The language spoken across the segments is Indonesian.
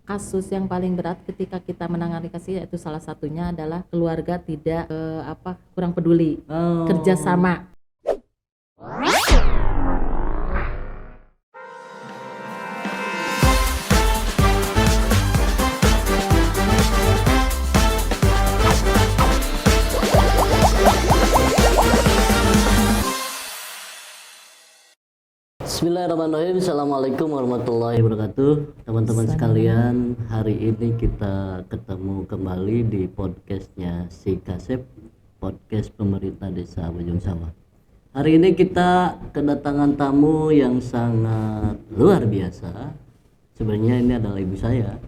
kasus yang paling berat ketika kita menangani kasus itu salah satunya adalah keluarga tidak kurang peduli, kerjasama. Bismillahirrahmanirrahim. Assalamualaikum warahmatullahi wabarakatuh. Teman-teman sekalian, hari ini kita ketemu kembali di podcastnya Si Kasep, podcast pemerintah desa Bojong Sawah. Hari ini kita kedatangan tamu yang sangat luar biasa. Sebenarnya ini adalah ibu saya.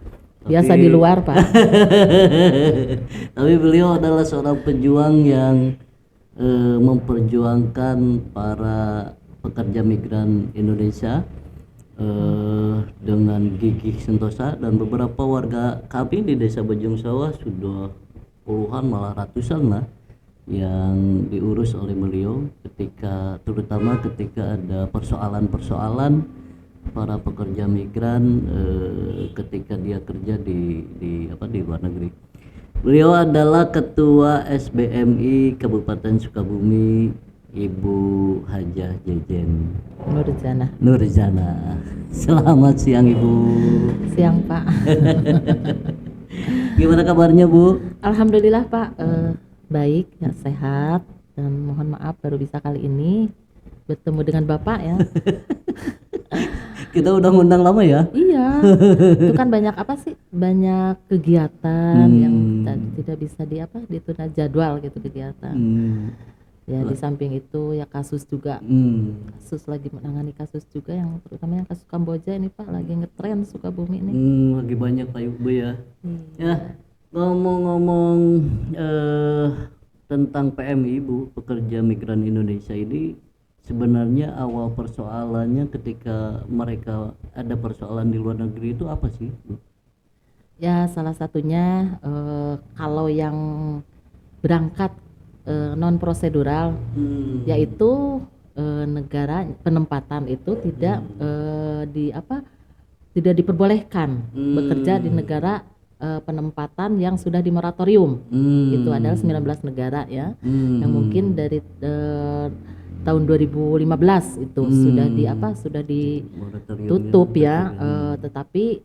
Biasa di luar, Pak. Tapi beliau adalah seorang pejuang yang memperjuangkan para pekerja migran Indonesia dengan gigih sentosa, dan beberapa warga kami di desa Bojong Sawah sudah puluhan malah ratusan lah yang diurus oleh beliau terutama ketika ada persoalan-persoalan para pekerja migran ketika dia kerja di luar negeri. Beliau adalah ketua SBMI Kabupaten Sukabumi, Ibu Hajah Jejen Nurjana. Selamat siang Ibu. Siang, Pak. Gimana kabarnya Bu? Alhamdulillah, Pak. Baik, ya, sehat, dan mohon maaf baru bisa kali ini bertemu dengan Bapak ya. Kita udah ngundang lama ya? Iya. Itu kan banyak banyak kegiatan yang tidak bisa ditunda jadwal gitu kegiatan. Ya, di samping itu ya kasus juga, kasus lagi menangani kasus juga yang terutama yang kasus Kamboja ini Pak, lagi ngetren Sukabumi ini. Lagi banyak Pak Ibu ya. Ya, ngomong-ngomong tentang PMI Bu, pekerja migran Indonesia ini, sebenarnya awal persoalannya ketika mereka ada persoalan di luar negeri itu apa sih Bu? Ya, salah satunya kalau yang berangkat non prosedural, yaitu negara penempatan itu tidak diperbolehkan bekerja di negara penempatan yang sudah di moratorium. Itu adalah 19 negara ya, yang mungkin dari tahun 2015 itu sudah ditutup ya, tetapi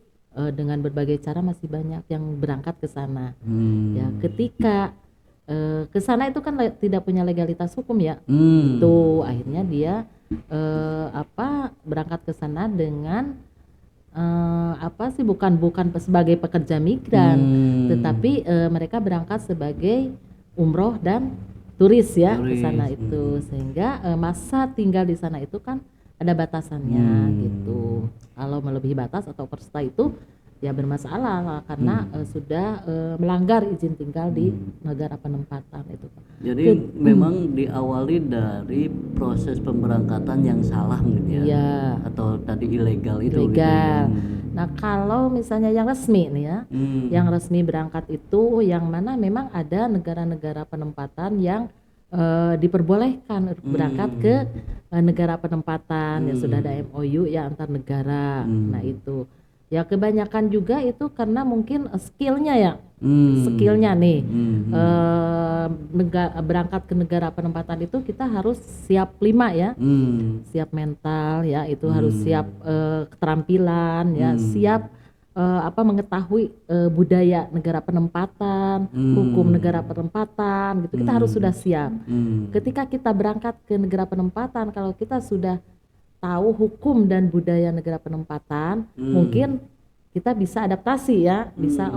dengan berbagai cara masih banyak yang berangkat ke sana. Ya, ketika ke sana itu kan tidak punya legalitas hukum ya. Itu akhirnya dia berangkat ke sana dengan bukan sebagai pekerja migran, tetapi mereka berangkat sebagai umroh dan turis ya ke sana itu, sehingga masa tinggal di sana itu kan ada batasannya gitu. Kalau melebihi batas atau persta itu ya bermasalah lah, karena sudah melanggar izin tinggal di negara penempatan itu. Jadi memang diawali dari proses pemberangkatan yang salah mungkin ya, atau tadi ilegal itu. Ilegal. Gitu. Nah, kalau misalnya yang resmi nih ya, yang resmi berangkat itu yang mana memang ada negara-negara penempatan yang diperbolehkan berangkat ke negara penempatan, ya sudah ada MOU ya antar negara. Nah itu ya kebanyakan juga itu karena mungkin skillnya ya, skillnya nih berangkat ke negara penempatan itu kita harus siap 5 ya, siap mental ya, itu harus siap keterampilan ya, siap mengetahui budaya negara penempatan, hukum negara penempatan gitu, kita harus sudah siap. Ketika kita berangkat ke negara penempatan, kalau kita sudah tahu hukum dan budaya negara penempatan, mungkin kita bisa adaptasi ya, bisa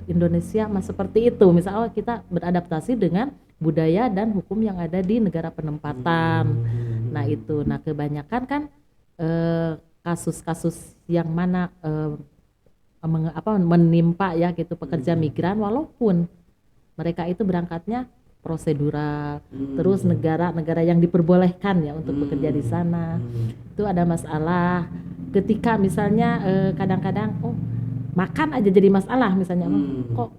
Indonesia seperti itu, misal kita beradaptasi dengan budaya dan hukum yang ada di negara penempatan. Nah itu, kebanyakan kan kasus-kasus yang mana menimpa ya gitu pekerja migran, walaupun mereka itu berangkatnya prosedural, terus negara-negara yang diperbolehkan ya untuk bekerja di sana, itu ada masalah. Ketika misalnya kadang-kadang makan aja jadi masalah, misalnya kok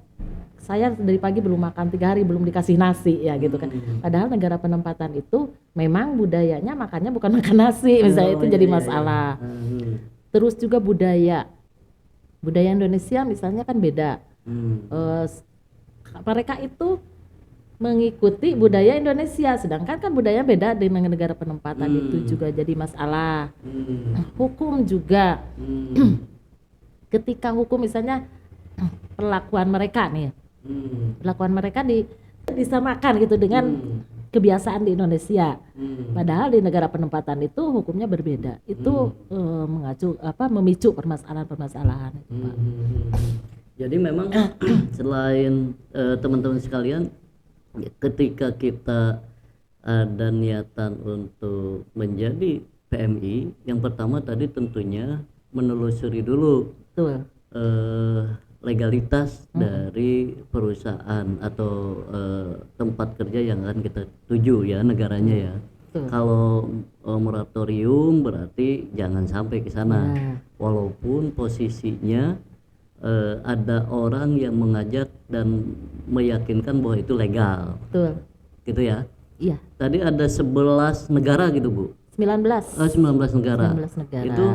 saya dari pagi belum makan, 3 hari belum dikasih nasi ya gitu kan. Padahal negara penempatan itu memang budayanya makannya bukan makan nasi, misalnya itu jadi masalah. Terus juga budaya Budaya Indonesia misalnya kan beda. Mereka itu mengikuti budaya Indonesia, sedangkan kan budaya beda dengan negara penempatan. Itu juga jadi masalah. Hukum juga. Ketika hukum misalnya perlakuan mereka nih, perlakuan mereka disamakan gitu dengan kebiasaan di Indonesia. Padahal di negara penempatan itu hukumnya berbeda. Itu memicu permasalahan-permasalahan itu, Pak. Jadi memang selain teman-teman sekalian, ketika kita ada niatan untuk menjadi PMI, yang pertama tadi tentunya menelusuri dulu legalitas dari perusahaan atau tempat kerja yang akan kita tuju ya, negaranya ya. Kalau moratorium berarti jangan sampai ke sana, walaupun posisinya ada orang yang mengajak dan meyakinkan bahwa itu legal. Betul. Gitu ya? Iya. Tadi ada 11 negara gitu, Bu? 19. 19 negara. 19 negara. Itu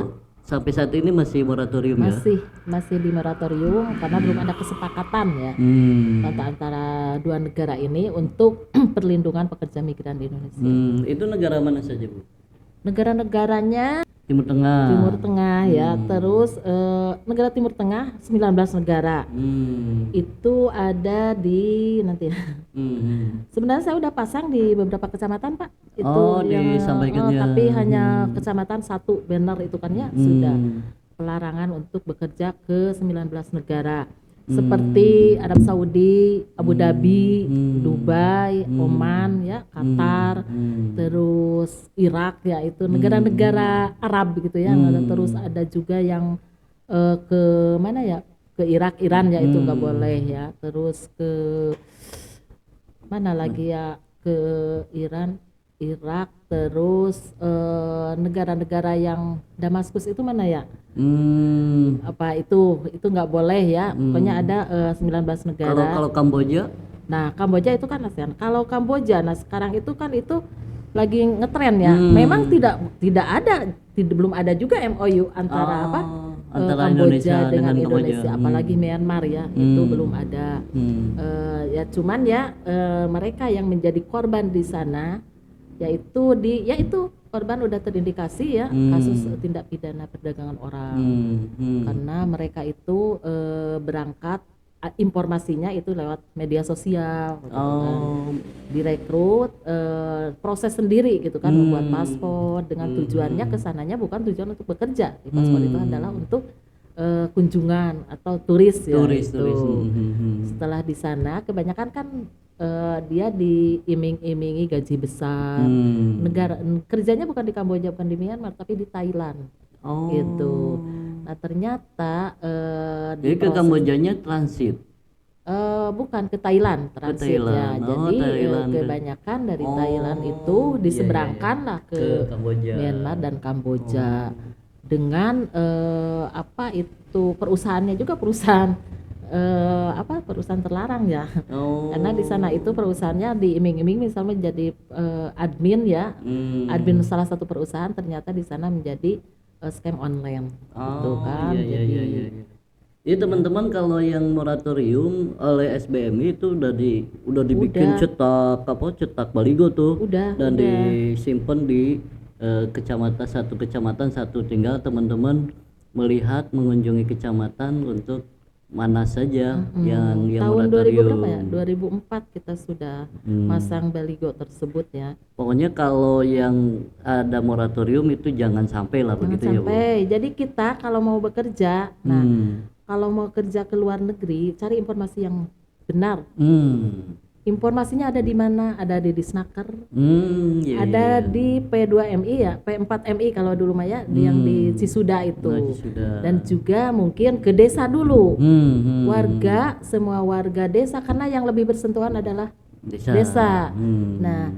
sampai saat ini masih moratorium ya? Masih di moratorium karena belum ada kesepakatan ya antara dua negara ini untuk perlindungan pekerja migran di Indonesia. Itu negara mana saja, Bu? Negara-negaranya Timur Tengah ya, terus negara Timur Tengah 19 negara. Itu ada di nanti. Sebenarnya saya udah pasang di beberapa kecamatan, Pak. Itu yang tapi hanya kecamatan satu banner itu kan ya, sudah pelarangan untuk bekerja ke 19 negara. Seperti Arab Saudi, Abu Dhabi, Dubai, Oman ya, Qatar, terus Irak ya, itu negara-negara Arab gitu ya. Terus ada juga yang ke mana ya, ke Irak, Iran ya, itu nggak boleh ya. Terus ke mana lagi ya, ke Iran, Irak, terus negara-negara yang Damaskus itu mana ya? Apa itu nggak boleh ya. Pokoknya ada 19 negara. Kalau Kamboja? Nah, Kamboja itu kan ASEAN. Kalau Kamboja, nah sekarang itu kan itu lagi ngetren ya. Memang belum ada juga MOU antara antara Kamboja dengan Indonesia. Apalagi Myanmar ya, itu belum ada. Ya cuman ya mereka yang menjadi korban di sana yaitu korban udah terindikasi ya kasus tindak pidana perdagangan orang. Karena mereka itu berangkat informasinya itu lewat media sosial gitu kan. Direkrut, proses sendiri gitu kan, membuat paspor dengan tujuannya kesananya bukan tujuan untuk bekerja. Di paspor itu adalah untuk kunjungan atau turis ya. Turis. Setelah di sana kebanyakan kan dia diiming-imingi gaji besar. Negara kerjanya bukan di Kamboja, bukan di Myanmar, tapi di Thailand. Gitu. Nah ternyata jadi ke Kambojanya transit? Bukan, ke Thailand transit ya. Jadi kebanyakan dari Thailand itu diseberangkan lah ke Myanmar dan Kamboja dengan perusahaannya juga perusahaan terlarang ya. Karena di sana itu perusahaannya diiming-iming misalnya jadi admin ya, admin salah satu perusahaan, ternyata di sana menjadi scam online gitu kan. Iya teman-teman, kalau yang moratorium oleh SBMI itu udah dibikin cetak baligo tuh, dan disimpan di kecamatan satu, tinggal teman-teman melihat mengunjungi kecamatan untuk mana saja yang tahun moratorium. 2000 berapa ya? 2004 kita sudah masang baligo tersebut ya. Pokoknya kalau yang ada moratorium itu jangan sampai lah, begitu ya, Bu. Jadi kita kalau mau bekerja, kalau mau kerja ke luar negeri, cari informasi yang benar. Informasinya ada di mana? Ada di Disnaker, ada di P2MI ya, P4MI kalau dulu Maya, yang di Cisuda itu. Dan juga mungkin ke desa dulu. Semua warga desa, karena yang lebih bersentuhan adalah desa. Nah,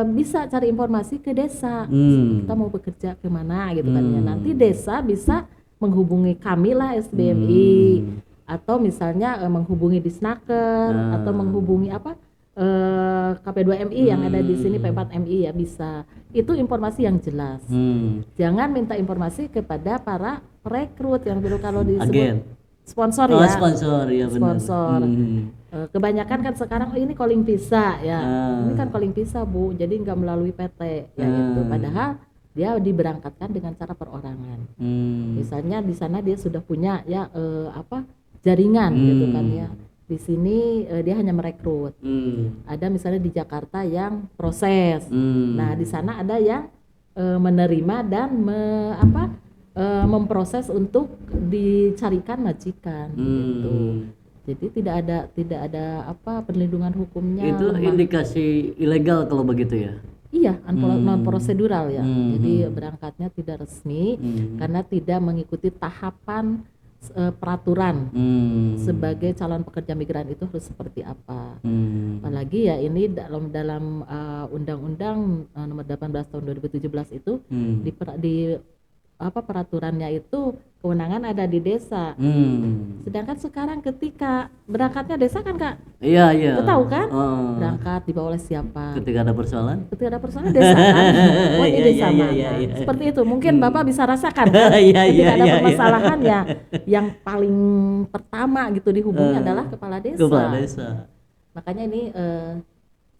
bisa cari informasi ke desa. Kita mau bekerja kemana gitu kan ya. Nanti desa bisa menghubungi kami lah, SBMI. Atau misalnya menghubungi Disnaker, atau menghubungi KP2MI yang ada di sini, P4MI ya, bisa. Itu informasi yang jelas. Jangan minta informasi kepada para perekrut yang dulu kalau disebut sponsor Oh, ya. sponsor ya benar. Sponsor. Kebanyakan kan sekarang ini calling visa ya. Ini kan calling visa Bu, jadi nggak melalui PT ya itu. Padahal dia diberangkatkan dengan cara perorangan. Misalnya di sana dia sudah punya ya jaringan gitu kan ya. Di sini dia hanya merekrut. Ada misalnya di Jakarta yang proses. Nah di sana ada yang menerima dan memproses untuk dicarikan majikan gitu. Jadi tidak ada perlindungan hukumnya. Itu indikasi ilegal kalau begitu ya. Iya, non prosedural ya. Jadi berangkatnya tidak resmi karena tidak mengikuti tahapan peraturan sebagai calon pekerja migran itu harus seperti apa. Apalagi ya ini dalam Undang-Undang nomor 18 tahun 2017 itu di peraturannya itu kewenangan ada di desa. Sedangkan sekarang ketika berangkatnya desa kan Kak? Iya. Tahu kan? Berangkat dibawa oleh siapa? Ketika ada persoalan desa kan? Oh ini desa mana? Seperti itu. Mungkin Bapak bisa rasakan kan? Ketika ada permasalahan ya, yang paling pertama gitu dihubungi adalah kepala desa. Makanya ini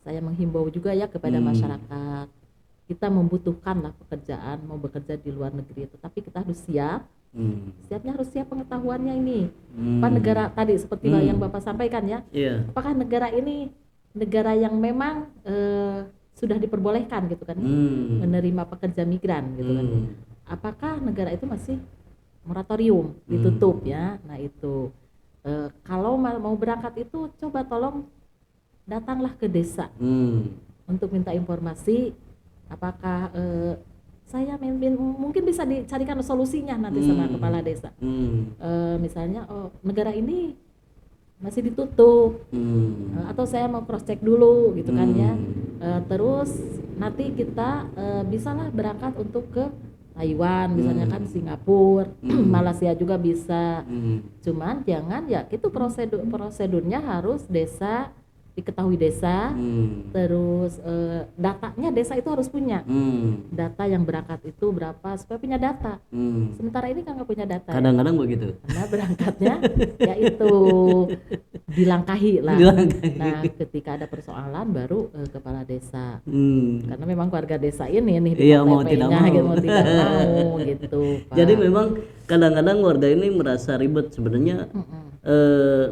saya menghimbau juga ya kepada masyarakat. Kita membutuhkan lah pekerjaan, mau bekerja di luar negeri, tetapi kita harus siap. Siapnya harus siap pengetahuannya ini. Apa negara tadi seperti yang Bapak sampaikan ya? Apakah negara ini negara yang memang sudah diperbolehkan gitu kan? Menerima pekerja migran gitu kan? Apakah negara itu masih moratorium, ditutup ya? Nah itu kalau mau berangkat itu coba tolong datanglah ke desa untuk minta informasi. Apakah saya mungkin bisa dicarikan solusinya nanti sama kepala desa. Misalnya negara ini masih ditutup atau saya mau cross check dulu gitu kan ya. Terus nanti kita bisalah berangkat untuk ke Taiwan misalnya kan, Singapura, Malaysia juga bisa. Cuman jangan ya itu prosedurnya harus diketahui desa, terus datanya desa itu harus punya data yang berangkat itu berapa supaya punya data. Sementara ini kan nggak punya data. Kadang-kadang begitu. Karena berangkatnya ya itu dilangkahi lah. Nah ketika ada persoalan baru kepala desa. Karena memang warga desa ini nih mau tidak mau. Gitu, mau tidak mau gitu. Pak. Jadi memang kadang-kadang warga ini merasa ribet sebenarnya.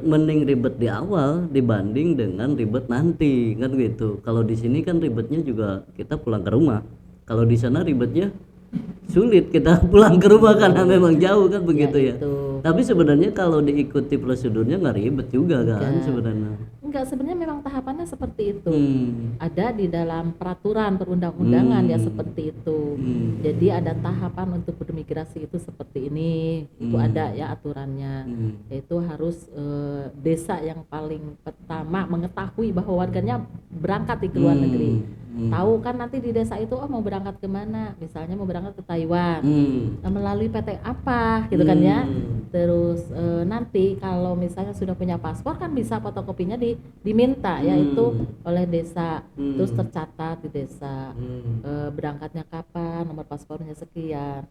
Mending ribet di awal dibanding dengan ribet nanti kan gitu. Kalau di sini kan ribetnya juga kita pulang ke rumah. Kalau di sana ribetnya sulit kita pulang ke rumah karena memang jauh kan begitu ya. Tapi sebenarnya kalau diikuti prosedurnya nggak ribet juga kan sebenarnya. Enggak, sebenarnya memang tahapannya seperti itu. Ada di dalam peraturan perundang-undangan ya seperti itu. Jadi ada tahapan untuk bermigrasi itu seperti ini. Itu ada ya aturannya. Yaitu harus desa yang paling pertama mengetahui bahwa warganya berangkat di luar negeri. Tahu kan nanti di desa itu mau berangkat kemana, misalnya mau berangkat ke Taiwan, melalui PT apa gitu kan ya. Terus nanti kalau misalnya sudah punya paspor kan bisa fotokopinya diminta yaitu oleh desa, terus tercatat di desa berangkatnya kapan, nomor paspornya sekian.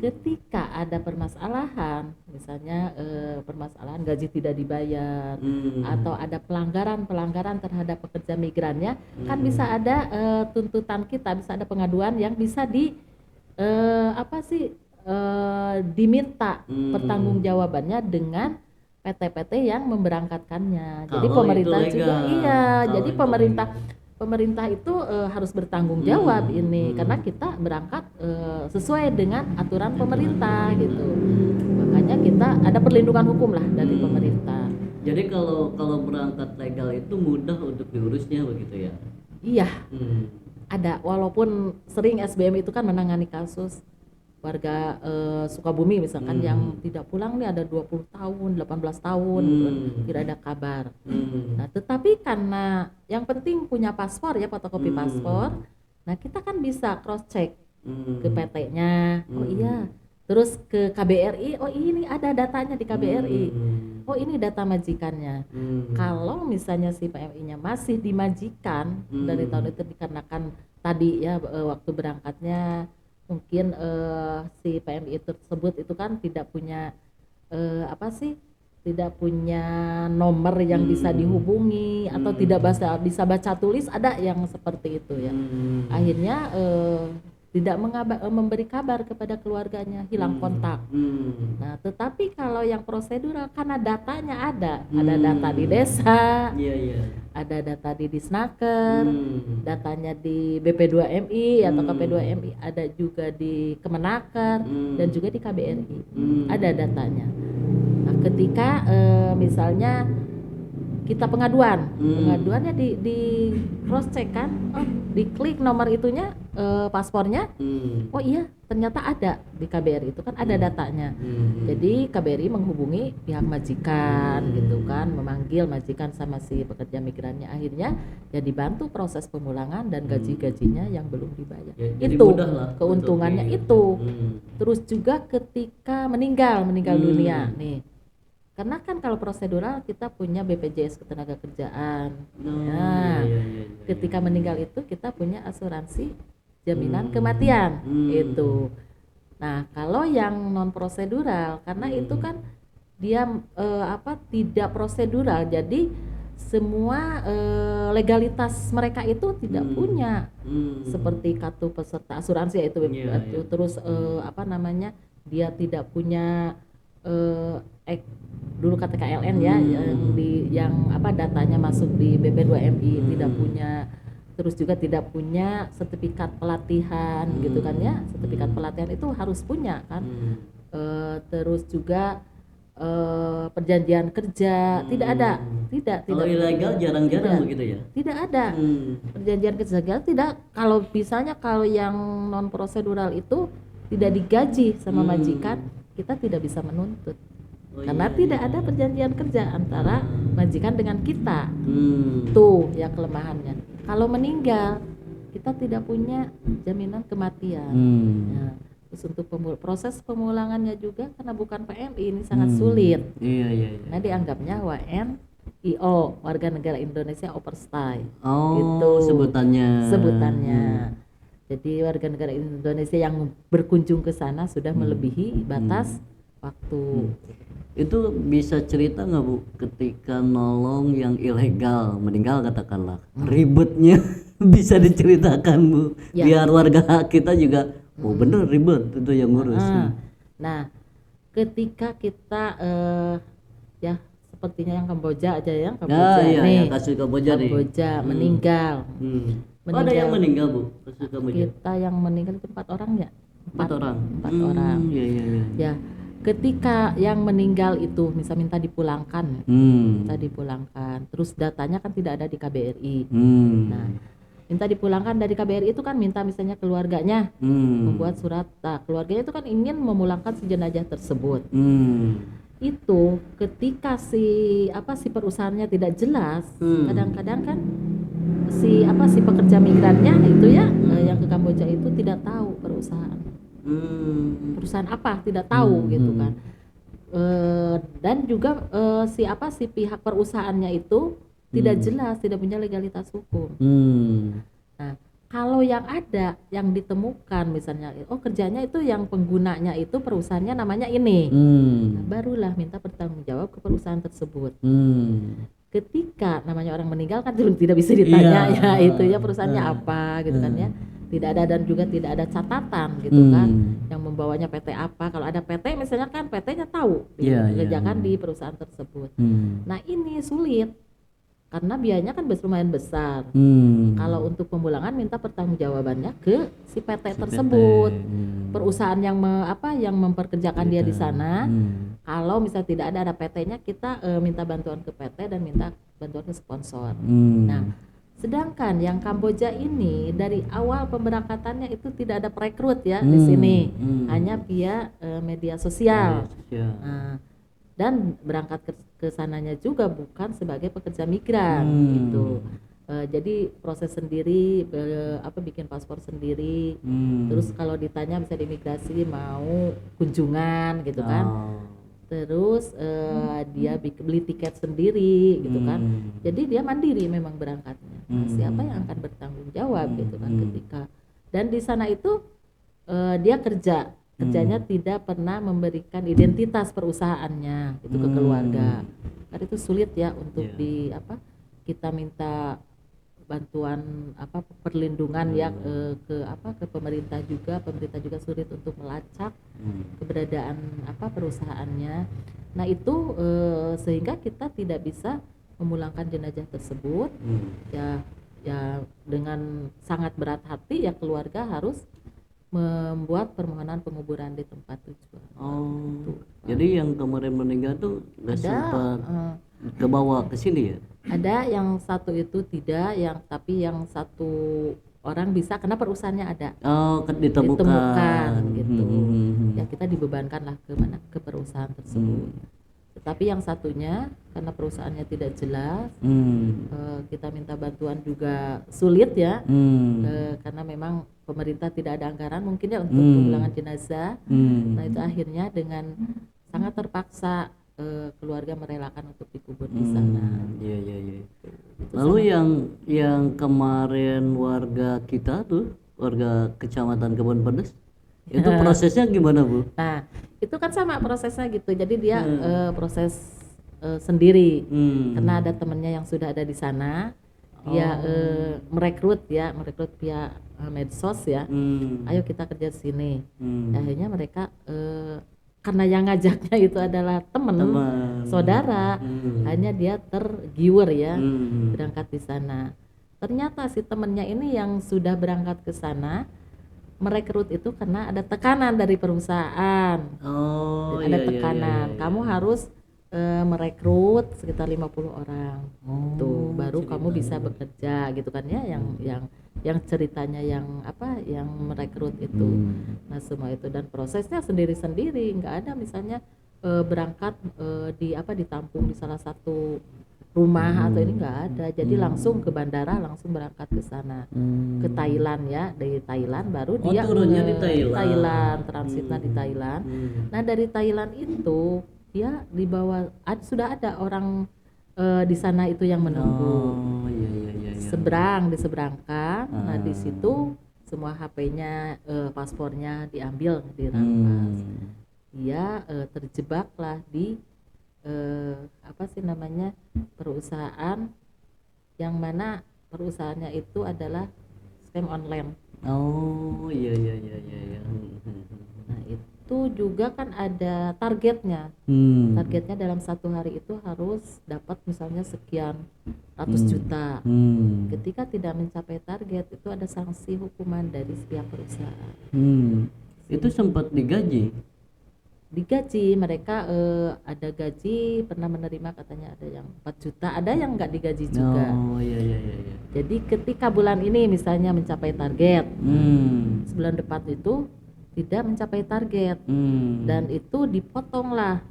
Ketika ada permasalahan, misalnya permasalahan gaji tidak dibayar atau ada pelanggaran terhadap pekerja migrannya, kan bisa ada tuntutan kita, bisa ada pengaduan yang bisa diminta pertanggungjawabannya dengan PT-PT yang memberangkatkannya. Jadi pemerintah juga jadi pemerintah itu harus bertanggung jawab ini karena kita berangkat sesuai dengan aturan pemerintah gitu. Makanya kita ada perlindungan hukum lah dari pemerintah. Jadi kalau berangkat legal itu mudah untuk diurusnya begitu ya? Iya, ada. Walaupun sering SBM itu kan menangani kasus warga Sukabumi misalkan yang tidak pulang nih ada 20 tahun, 18 tahun gitu, tidak ada kabar. Nah, tetapi karena yang penting punya paspor ya, fotokopi paspor. Nah, kita kan bisa cross check ke PT-nya. Oh iya. Terus ke KBRI, oh ini ada datanya di KBRI. Oh ini data majikannya. Kalau misalnya si PMI-nya masih dimajikan dari tahun itu dikarenakan tadi ya waktu berangkatnya mungkin si PMI tersebut itu kan tidak punya tidak punya nomor yang bisa dihubungi atau tidak bisa baca tulis, ada yang seperti itu ya. Akhirnya tidak memberi kabar kepada keluarganya, hilang kontak. Nah, tetapi kalau yang prosedural karena datanya ada data di desa, ada data di Disnaker, datanya di BP2MI atau KP2MI, ada juga di Kemenaker dan juga di KBRI, ada datanya. Nah, ketika misalnya kita pengaduannya di cross check kan, diklik nomor itunya, paspornya, oh iya ternyata ada di KBRI itu kan ada datanya. Jadi KBRI menghubungi pihak majikan gitu kan, memanggil majikan sama si pekerja migrannya, akhirnya ya dibantu proses pemulangan dan gaji-gajinya yang belum dibayar. Itu keuntungannya itu. Terus juga ketika meninggal dunia nih. Karena kan kalau prosedural kita punya BPJS Ketenagakerjaan. Ketika meninggal itu kita punya asuransi jaminan kematian itu. Nah, kalau yang non prosedural karena itu kan dia tidak prosedural, jadi semua legalitas mereka itu tidak punya seperti kartu peserta asuransi itu terus dia tidak punya dulu KTKLN ya yang datanya masuk di BP2MI tidak punya, terus juga tidak punya sertifikat pelatihan gitu kan ya, sertifikat pelatihan itu harus punya kan. Terus juga perjanjian kerja tidak ada, kalau ilegal jarang-jarang begitu ya, tidak ada perjanjian kerja tidak. Kalau misalnya kalau yang non prosedural itu tidak digaji sama majikan, kita tidak bisa menuntut. Karena tidak ada perjanjian kerja antara majikan dengan kita. Tuh ya kelemahannya. Kalau meninggal kita tidak punya jaminan kematian. Nah, terus untuk proses pemulangannya juga karena bukan PMI ini sangat sulit. Nah, dianggapnya WNIO, warga negara Indonesia overstay. Gitu sebutannya. Jadi warga negara Indonesia yang berkunjung ke sana sudah melebihi batas waktu. Itu bisa cerita nggak Bu, ketika nolong yang ilegal meninggal katakanlah, ribetnya bisa diceritakan Bu, biar warga kita juga bener ribet itu yang ngurus. Nah, ketika kita ya sepertinya yang Kamboja aja ya, kasus Kamboja meninggal. Ada yang meninggal Bu, kasus Kamboja. Kita yang meninggal itu 4 orang ya. 4 orang. Ya. Ketika yang meninggal itu minta dipulangkan, terus datanya kan tidak ada di KBRI. Nah, minta dipulangkan dari KBRI itu kan minta misalnya keluarganya membuat surat. Nah, keluarganya itu kan ingin memulangkan si jenazah tersebut. Itu ketika si perusahaannya tidak jelas, kadang-kadang kan si pekerja migrannya itu ya yang ke Kamboja itu tidak tahu perusahaan apa, tidak tahu gitu kan. Dan juga si pihak perusahaannya itu tidak jelas, tidak punya legalitas hukum. Nah, kalau yang ada yang ditemukan misalnya kerjanya itu yang penggunanya itu perusahaannya namanya ini, nah, barulah minta bertanggung jawab ke perusahaan tersebut. Ketika namanya orang meninggal kan tidak bisa ditanya itu ya perusahaannya apa gitu kan ya, tidak ada, dan juga tidak ada catatan gitu kan yang membawanya PT apa. Kalau ada PT misalnya kan PT-nya tahu dikerjakan di perusahaan tersebut. Nah, ini sulit karena biayanya kan lumayan besar. Kalau untuk pemulangan minta pertanggungjawabannya ke si PT tersebut, perusahaan yang memperkerjakan dia di sana. Kalau misalnya tidak ada PT-nya, kita minta bantuan ke PT dan minta bantuan ke sponsor. Nah, sedangkan yang Kamboja ini dari awal pemberangkatannya itu tidak ada perekrut ya di sini, hanya via media sosial. Nah, dan berangkat ke sananya juga bukan sebagai pekerja migran gitu. Jadi proses sendiri, bikin paspor sendiri. Terus kalau ditanya bisa di imigrasi mau kunjungan gitu kan. Terus dia beli tiket sendiri gitu kan. Jadi dia mandiri memang berangkatnya. Nah, siapa yang akan bertanggung jawab gitu kan ketika, dan di sana itu dia kerja kerjanya tidak pernah memberikan identitas perusahaannya itu ke keluarga. Kan itu sulit ya untuk kita minta bantuan perlindungan ya ke pemerintah juga sulit untuk melacak keberadaan perusahaannya. Nah itu sehingga kita tidak bisa memulangkan jenazah tersebut. Ya dengan sangat berat hati ya keluarga harus membuat permohonan penguburan di tempat tujuan. Jadi yang kemarin meninggal tuh nggak sempat ke bawah ke sini ya? Ada yang satu itu tidak, tapi yang satu orang bisa karena perusahaannya ada. Ditemukan gitu. Ya kita dibebankan lah ke perusahaan tersebut. Tetapi yang satunya karena perusahaannya tidak jelas, kita minta bantuan juga sulit ya, karena memang pemerintah tidak ada anggaran mungkin ya untuk pemulangan jenazah. Nah itu akhirnya dengan sangat terpaksa keluarga merelakan untuk dikubur di sana. Iya. Lalu yang kemarin warga kita tuh, warga Kecamatan Kebon Pedes, itu prosesnya gimana Bu? Nah itu kan sama prosesnya gitu. Jadi dia proses sendiri karena ada temennya yang sudah ada di sana. Dia merekrut via medsos ya. Ayo kita kerja di sini. Akhirnya mereka karena yang ngajaknya itu adalah teman saudara, hanya dia tergiur ya berangkat di sana. Ternyata si temennya ini yang sudah berangkat ke sana merekrut itu karena ada tekanan dari perusahaan. Ada tekanan. Kamu harus merekrut sekitar 50 orang. Tuh baru kamu bisa bekerja gitu kan ya, yang ceritanya yang merekrut itu. Nah semua itu dan prosesnya sendiri-sendiri, nggak ada misalnya berangkat ditampung di salah satu rumah atau ini nggak ada. Jadi langsung ke bandara, langsung berangkat ke sana, ke Thailand ya. Dari Thailand baru dia turunnya di Thailand, transitnya di Thailand. Nah dari Thailand itu dia dibawa, sudah ada orang di sana itu yang menunggu. Diseberangkan. Nah di situ semua HP-nya, paspornya diambil, dirampas. Dia terjebaklah di perusahaan yang mana perusahaannya itu adalah scam online. Iya. Nah itu juga kan ada targetnya. Targetnya dalam satu hari itu harus dapat misalnya sekian ratus juta. Ketika tidak mencapai target itu ada sanksi hukuman dari pihak perusahaan. Itu sempat digaji mereka, ada gaji, pernah menerima katanya ada yang 4 juta, ada yang nggak digaji juga. Iya. Jadi ketika bulan ini misalnya mencapai target, sebulan depan itu tidak mencapai target, dan itu dipotong lah.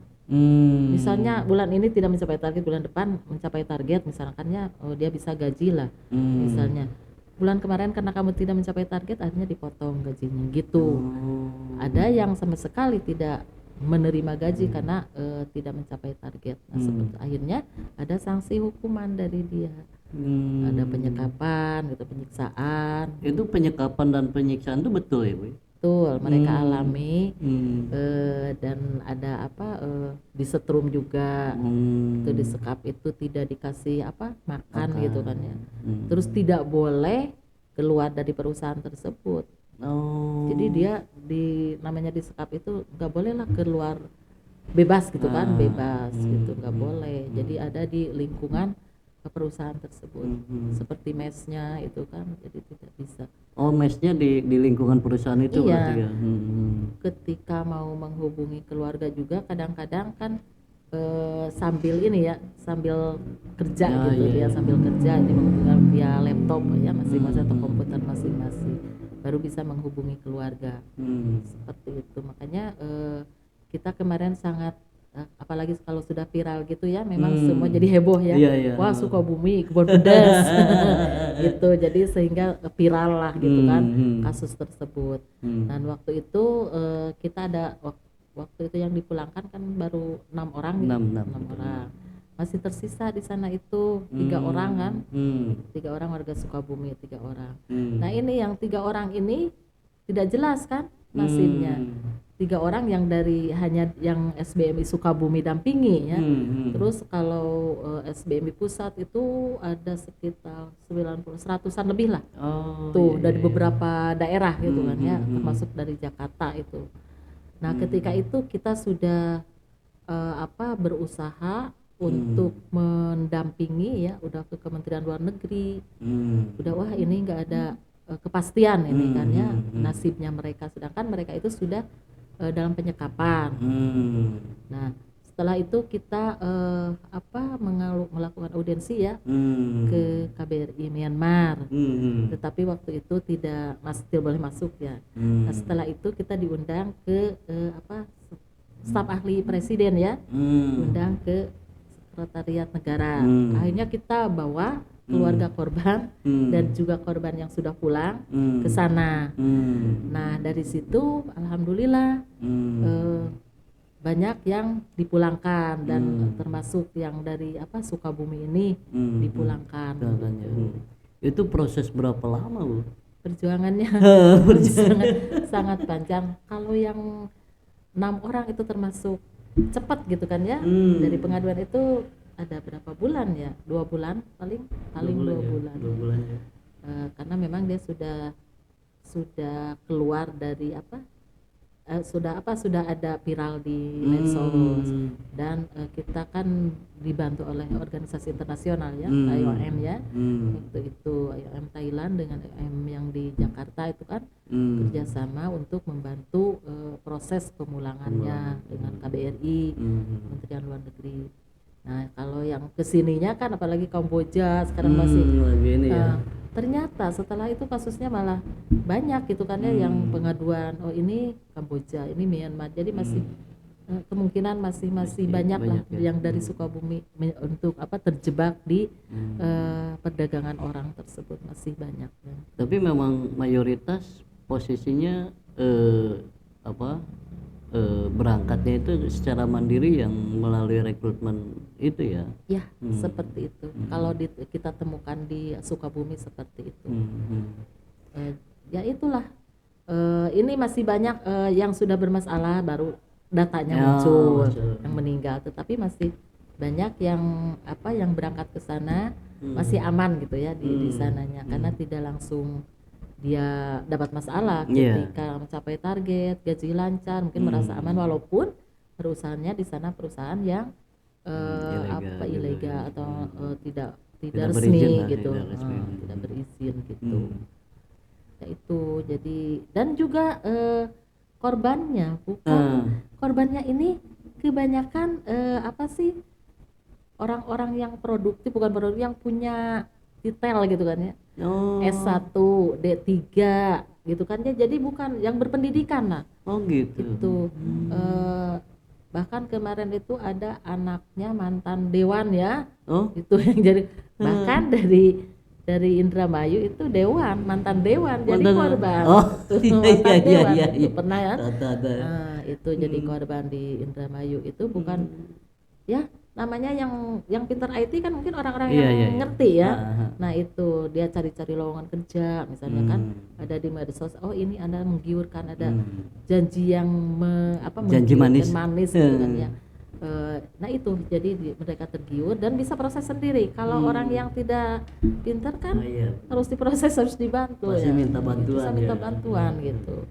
Misalnya bulan ini tidak mencapai target, bulan depan mencapai target, misalkannya dia bisa gaji lah. Misalnya bulan kemarin karena kamu tidak mencapai target, akhirnya dipotong gajinya gitu. Ada yang sama sekali tidak menerima gaji karena tidak mencapai target. Nah seperti akhirnya ada sanksi hukuman dari dia. Ada penyekapan gitu, penyiksaan. Itu penyekapan dan penyiksaan itu betul ya Bu? Betul, mereka alami. Dan ada disetrum juga. Itu disekap, itu tidak dikasih makan gitu kan ya. Terus tidak boleh keluar dari perusahaan tersebut. Jadi dia namanya disekap itu nggak boleh lah keluar bebas gitu kan, bebas gitu nggak boleh. Jadi ada di lingkungan perusahaan tersebut, seperti mesnya itu kan, jadi tidak bisa. Mesnya di lingkungan perusahaan itu iya. Berarti ya. Ketika mau menghubungi keluarga juga kadang-kadang kan sambil kerja sambil kerja ini menghubungkan via laptop ya masing-masing atau komputer masing-masing, baru bisa menghubungi keluarga. Seperti itu, makanya kita kemarin sangat apalagi kalau sudah viral gitu ya, memang semua jadi heboh ya. Wah Sukabumi, Kebon Pedes gitu, jadi sehingga viral lah gitu kan kasus tersebut. Dan waktu itu kita ada waktu itu yang dipulangkan kan baru 6 orang, 6 orang. Masih tersisa di sana itu 3 orang kan, 3 orang warga Sukabumi, 3 orang. Nah ini yang 3 orang ini tidak jelas kan nasibnya. 3 orang yang dari hanya yang SBMI Sukabumi dampingi ya. Terus kalau SBMI pusat itu ada sekitar 100-an lebih lah. Tuh dari beberapa daerah gitu kan ya, termasuk dari Jakarta itu. Nah, ketika itu kita sudah berusaha untuk mendampingi ya, udah ke Kementerian Luar Negeri. Udah wah ini nggak ada kepastian ini kan ya nasibnya mereka, sedangkan mereka itu sudah dalam penyekapan. Nah, setelah itu kita melakukan audiensi ya ke KBRI Myanmar. Tetapi waktu itu tidak boleh masuk ya. Nah, setelah itu kita diundang ke staf ahli presiden ya, undang ke sekretariat negara. Akhirnya kita bawa keluarga korban dan juga korban yang sudah pulang ke sana. Nah, dari situ alhamdulillah banyak yang dipulangkan dan termasuk yang dari Sukabumi ini dipulangkan. Itu proses berapa lama, Bu? Perjuangannya sangat panjang. Kalau yang 6 orang itu termasuk cepat gitu kan ya. Dari pengaduan itu ada berapa bulan ya? 2 bulan paling 2 bulan. 2 bulan ya. Karena memang dia sudah keluar dari sudah ada viral di medsos dan kita kan dibantu oleh organisasi internasional ya, IOM ya. Waktu itu IOM Thailand dengan IOM yang di Jakarta itu kan kerjasama untuk membantu proses pemulangannya dengan KBRI, Kementerian Luar Negeri. Nah, kalau yang kesininya kan apalagi Kamboja sekarang masih ternyata setelah itu kasusnya malah banyak gitu kan ya, yang pengaduan ini Kamboja, ini Myanmar. Jadi masih kemungkinan masih banyak lah ya, yang dari Sukabumi untuk terjebak di perdagangan orang tersebut, masih banyak ya. Tapi memang mayoritas posisinya berangkatnya itu secara mandiri yang melalui rekrutmen itu ya? Ya, seperti itu. Kalau kita temukan di Sukabumi seperti itu. Ya itulah. Ini masih banyak yang sudah bermasalah, baru datanya muncul yang meninggal. Tetapi masih banyak yang berangkat ke sana masih aman gitu ya di sananya, karena tidak langsung dia dapat masalah ketika mencapai target, gaji lancar, mungkin merasa aman, walaupun perusahaannya di sana perusahaan yang ilegal atau tidak resmi gitu, tidak berizin gitu. Ya itu, jadi dan juga korbannya ini kebanyakan orang-orang yang produktif, bukan produktif, yang punya titel gitu kan ya. S1, D3 gitu kan ya, jadi bukan yang berpendidikan lah. Gitu. Bahkan kemarin itu ada anaknya mantan dewan ya. Itu yang jadi bahkan dari Indramayu itu mantan dewan jadi korban. Mantan dewan itu pernah ya. Itu jadi korban di Indramayu itu, bukan ya namanya yang pintar IT kan mungkin orang-orang yang ngerti ya. Nah, itu dia cari-cari lowongan kerja misalnya kan ada di medsos, ini Anda menggiurkan, ada janji yang janji manis gitu kan ya. Nah itu jadi mereka tergiur dan bisa proses sendiri. Kalau orang yang tidak pintar kan harus diproses, harus dibantu, masih minta bantuan, minta bantuan gitu.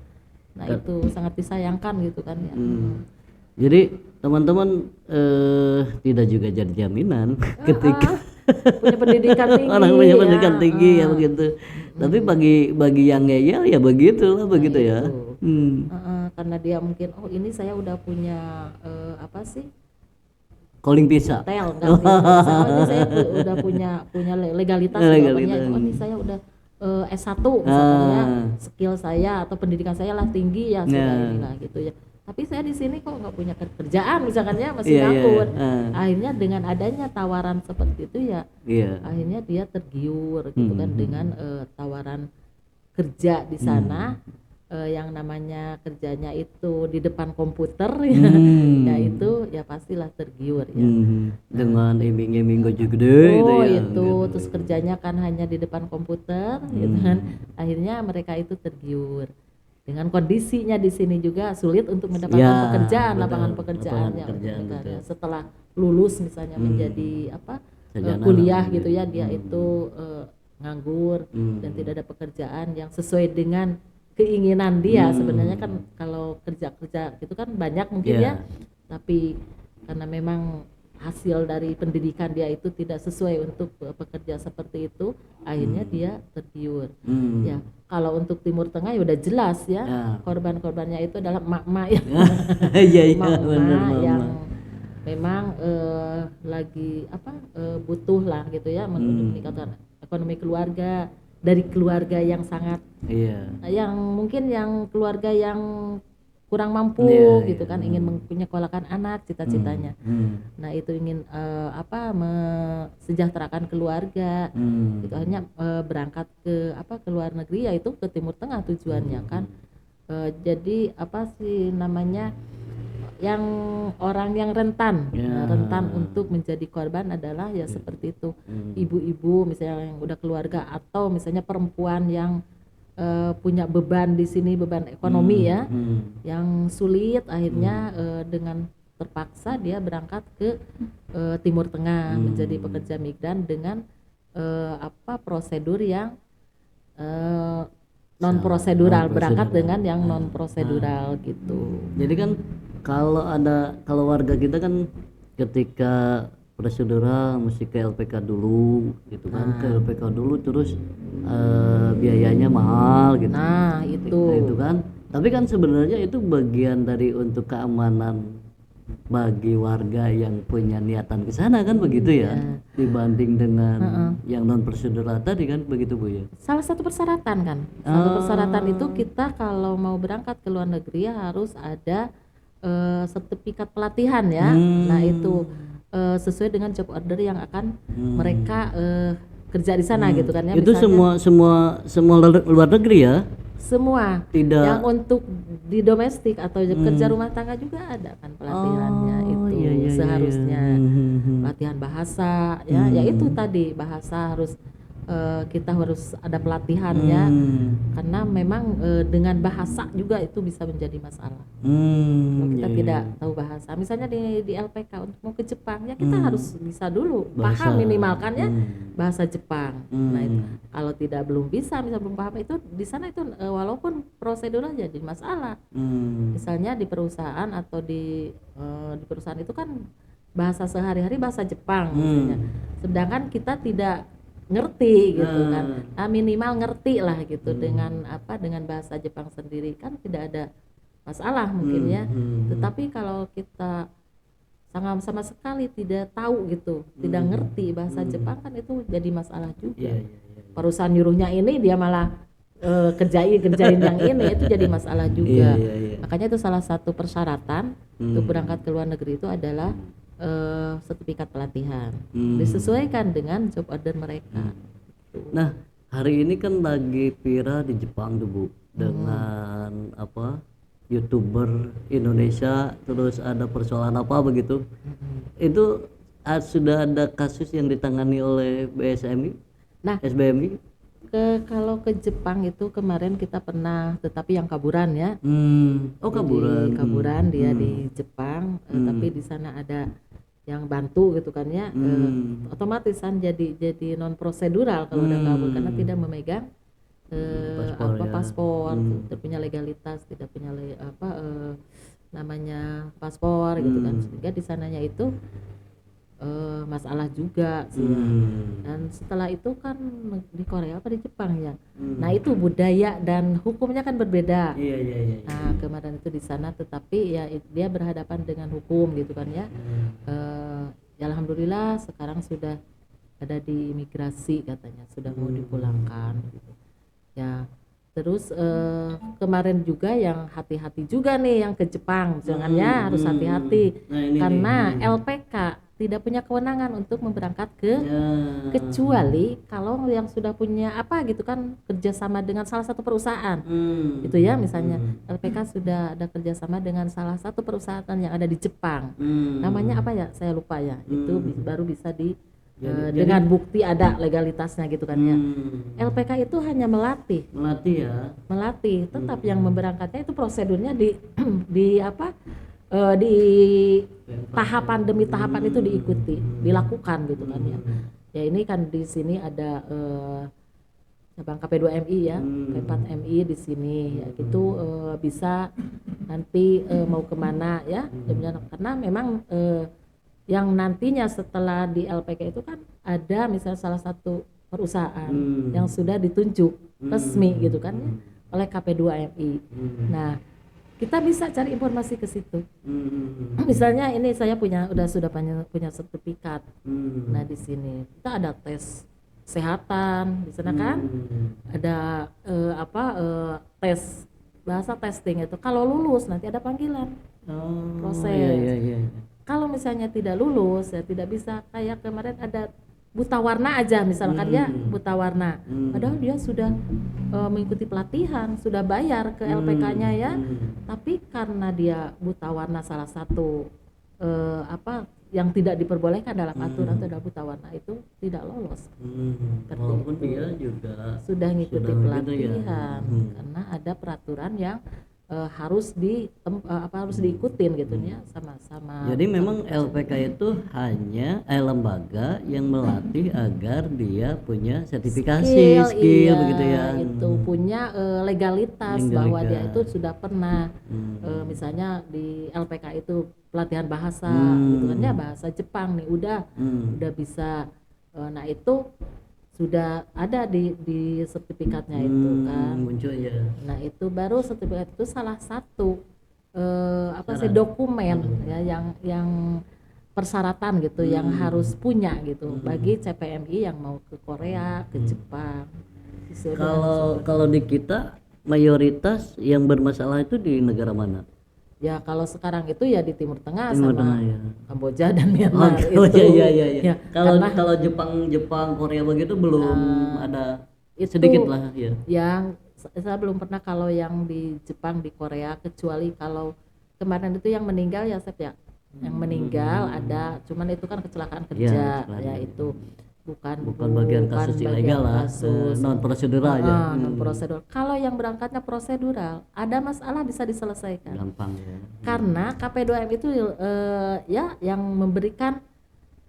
Nah itu sangat disayangkan gitu kan ya. Jadi teman-teman tidak juga jadi jaminan ketika punya pendidikan tinggi, orang punya pendidikan tinggi ya begitu. Tapi bagi yang ngeyel ya begitulah begitu ya. Karena dia mungkin ini saya udah punya calling visa. Ini saya udah punya legalitas. Ini saya udah S1 misalnya, skill saya atau pendidikan saya lah tinggi ya, sudah inilah gitu ya. Tapi saya di sini kok nggak punya kerjaan misalkan ya, masih nganggur. Akhirnya dengan adanya tawaran seperti itu ya, akhirnya dia tergiur gitu kan dengan tawaran kerja di sana, yang namanya kerjanya itu di depan komputer ya itu ya pastilah tergiur ya. Dengan iming-iming gaji gede gitu ya. Terus kerjanya kan hanya di depan komputer gitu kan. Akhirnya mereka itu tergiur. dengan kondisinya di sini juga sulit untuk mendapatkan Ya, pekerjaan, betul. lapangan pekerjaan Lapangan ya untuk pekerjaan, mereka betul. ya. Setelah lulus misalnya menjadi Sarjana kuliah lah, gitu ya, dia itu nganggur dan tidak ada pekerjaan yang sesuai dengan keinginan dia. Sebenarnya kan kalau kerja gitu kan banyak mungkin Ya. ya, tapi karena memang hasil dari pendidikan dia itu tidak sesuai untuk pekerja seperti itu, akhirnya dia tergiur. Ya, kalau untuk Timur Tengah ya udah jelas ya, korban-korbannya itu adalah emak-emak ya, Iya iya benar emak-emak yang mama. memang lagi butuh lah gitu ya untuk meningkatkan ekonomi keluarga, dari keluarga yang sangat Iya. yang mungkin yang keluarga yang kurang mampu Iya, gitu kan, ingin menyekolahkan anak cita-citanya. Nah itu ingin mesejahterakan keluarga, itu akhirnya berangkat ke luar negeri, yaitu ke Timur Tengah tujuannya kan. Jadi apa sih namanya, yang orang yang rentan rentan untuk menjadi korban adalah ya seperti itu, ibu-ibu misalnya yang udah keluarga, atau misalnya perempuan yang punya beban di sini, beban ekonomi ya, yang sulit, akhirnya dengan terpaksa dia berangkat ke Timur Tengah menjadi pekerja migran dengan prosedur yang non prosedural, berangkat dengan yang non prosedural gitu. Jadi kan kalau warga kita kan ketika prosedural mesti ke LPK dulu gitu kan, ke LPK dulu terus biayanya mahal gitu. Nah itu Nah, itu kan, tapi kan sebenarnya itu bagian dari untuk keamanan bagi warga yang punya niatan ke sana kan, begitu ya, dibanding dengan yang non prosedural tadi kan, begitu Bu ya. salah satu persyaratan kan, satu persyaratan itu kita kalau mau berangkat ke luar negeri ya harus ada sertifikat pelatihan ya. Nah itu sesuai dengan job order yang akan mereka kerja di sana gitu kan ya. Itu misalnya, semua luar negeri ya. semua Tidak. yang untuk di domestik atau kerja rumah tangga juga ada kan pelatihannya. Itu iya, seharusnya latihan bahasa ya, yaitu tadi bahasa harus kita harus ada pelatihannya, karena memang dengan bahasa juga itu bisa menjadi masalah. Kalau kita tidak tahu bahasa, misalnya di LPK untuk mau ke Jepang ya kita harus bisa dulu paham minimalkan ya bahasa Jepang. Nah itu, kalau belum bisa, misal belum paham itu di sana itu walaupun prosedur aja jadi masalah. Misalnya di perusahaan atau di perusahaan itu kan bahasa sehari-hari bahasa Jepang misalnya, sedangkan kita tidak ngerti gitu kan. Nah, minimal ngerti lah gitu dengan bahasa Jepang sendiri kan tidak ada masalah mungkin ya. Tetapi kalau kita sama sekali tidak tahu gitu, tidak ngerti bahasa Jepang kan itu jadi masalah juga. Perusahaan nyuruhnya ini dia malah kerjain yang ini, itu jadi masalah juga. Makanya itu salah satu persyaratan untuk berangkat ke luar negeri itu adalah sertifikat pelatihan, disesuaikan dengan job order mereka. Nah, hari ini kan lagi viral di Jepang tuh Bu, dengan YouTuber Indonesia, terus ada persoalan apa begitu. Itu sudah ada kasus yang ditangani oleh BSMI, SBMI. Kalau ke Jepang itu kemarin kita pernah, tetapi yang kaburan ya. Kaburan. Kaburan dia di Jepang, tapi di sana ada yang bantu gitu kan ya. Otomatis kan jadi non prosedural kalau udah kabur, karena tidak memegang paspor, tidak punya legalitas, tidak punya namanya paspor gitu kan, sehingga di sananya itu masalah juga sih ya. Dan setelah itu kan di Korea apa di Jepang ya. Nah itu budaya dan hukumnya kan berbeda. Nah kemarin itu di sana, tetapi ya dia berhadapan dengan hukum gitu kan ya. Ya alhamdulillah sekarang sudah ada di imigrasi katanya, sudah mau dipulangkan gitu. Ya terus kemarin juga yang hati-hati juga nih yang ke Jepang, jangannya harus hati-hati karena LPK tidak punya kewenangan untuk memberangkat kecuali kalau yang sudah punya gitu kan kerjasama dengan salah satu perusahaan itu ya, misalnya LPK sudah ada kerjasama dengan salah satu perusahaan yang ada di Jepang, namanya apa ya saya lupa ya, itu baru bisa dengan bukti ada legalitasnya gitu kan ya. LPK itu hanya melatih ya. Melatih, tetap yang memberangkatnya itu prosedurnya di di apa di tahapan demi tahapan itu diikuti, dilakukan gitu kan ya. Ya ini kan di sini ada cabang KP2MI ya, P4MI di sini ya gitu, bisa nanti mau kemana ya, karena memang yang nantinya setelah di LPK itu kan ada misalnya salah satu perusahaan yang sudah ditunjuk resmi gitu kan ya, oleh KP2MI. Nah kita bisa cari informasi ke situ. Misalnya ini saya sudah punya sertifikat. Nah di sini kita ada tes kesehatan di sana kan, ada tes bahasa testing itu. Kalau lulus nanti ada panggilan proses. Iya. Kalau misalnya tidak lulus ya tidak bisa, kayak kemarin ada buta warna aja misalkan ya, buta warna. Padahal dia sudah mengikuti pelatihan, sudah bayar ke LPK-nya ya. Tapi karena dia buta warna salah satu yang tidak diperbolehkan dalam aturan itu adalah buta warna, itu tidak lolos. Walaupun dia juga sudah mengikuti pelatihan karena ada peraturan yang harus diikutin gitu ya sama. Jadi memang LPK itu hanya lembaga yang melatih agar dia punya sertifikasi skill begitu ya. Itu punya legalitas bahwa dia itu sudah pernah misalnya di LPK itu pelatihan bahasa gitu kan ya, bahasa Jepang nih udah bisa. Nah itu sudah ada di sertifikatnya itu kan muncul ya. Nah itu baru sertifikat itu salah satu dokumen ya yang persyaratan gitu yang harus punya gitu bagi CPMI yang mau ke Korea, ke Jepang. Kalau di kita mayoritas yang bermasalah itu di negara mana? Ya kalau sekarang itu ya di Timur Tengah sama ya. Kamboja dan Myanmar Iya. Ya, kalau Jepang Korea begitu belum ada, sedikit lah ya. Yang saya belum pernah kalau yang di Jepang, di Korea, kecuali kalau kemarin itu yang meninggal ya Sep ya. Yang meninggal ada, cuman itu kan kecelakaan kerja ya itu bukan bagian kasus ilegal lah, non prosedural aja. Non prosedural. Kalau yang berangkatnya prosedural, ada masalah bisa diselesaikan. Gampang ya. Karena KP2M itu ya yang memberikan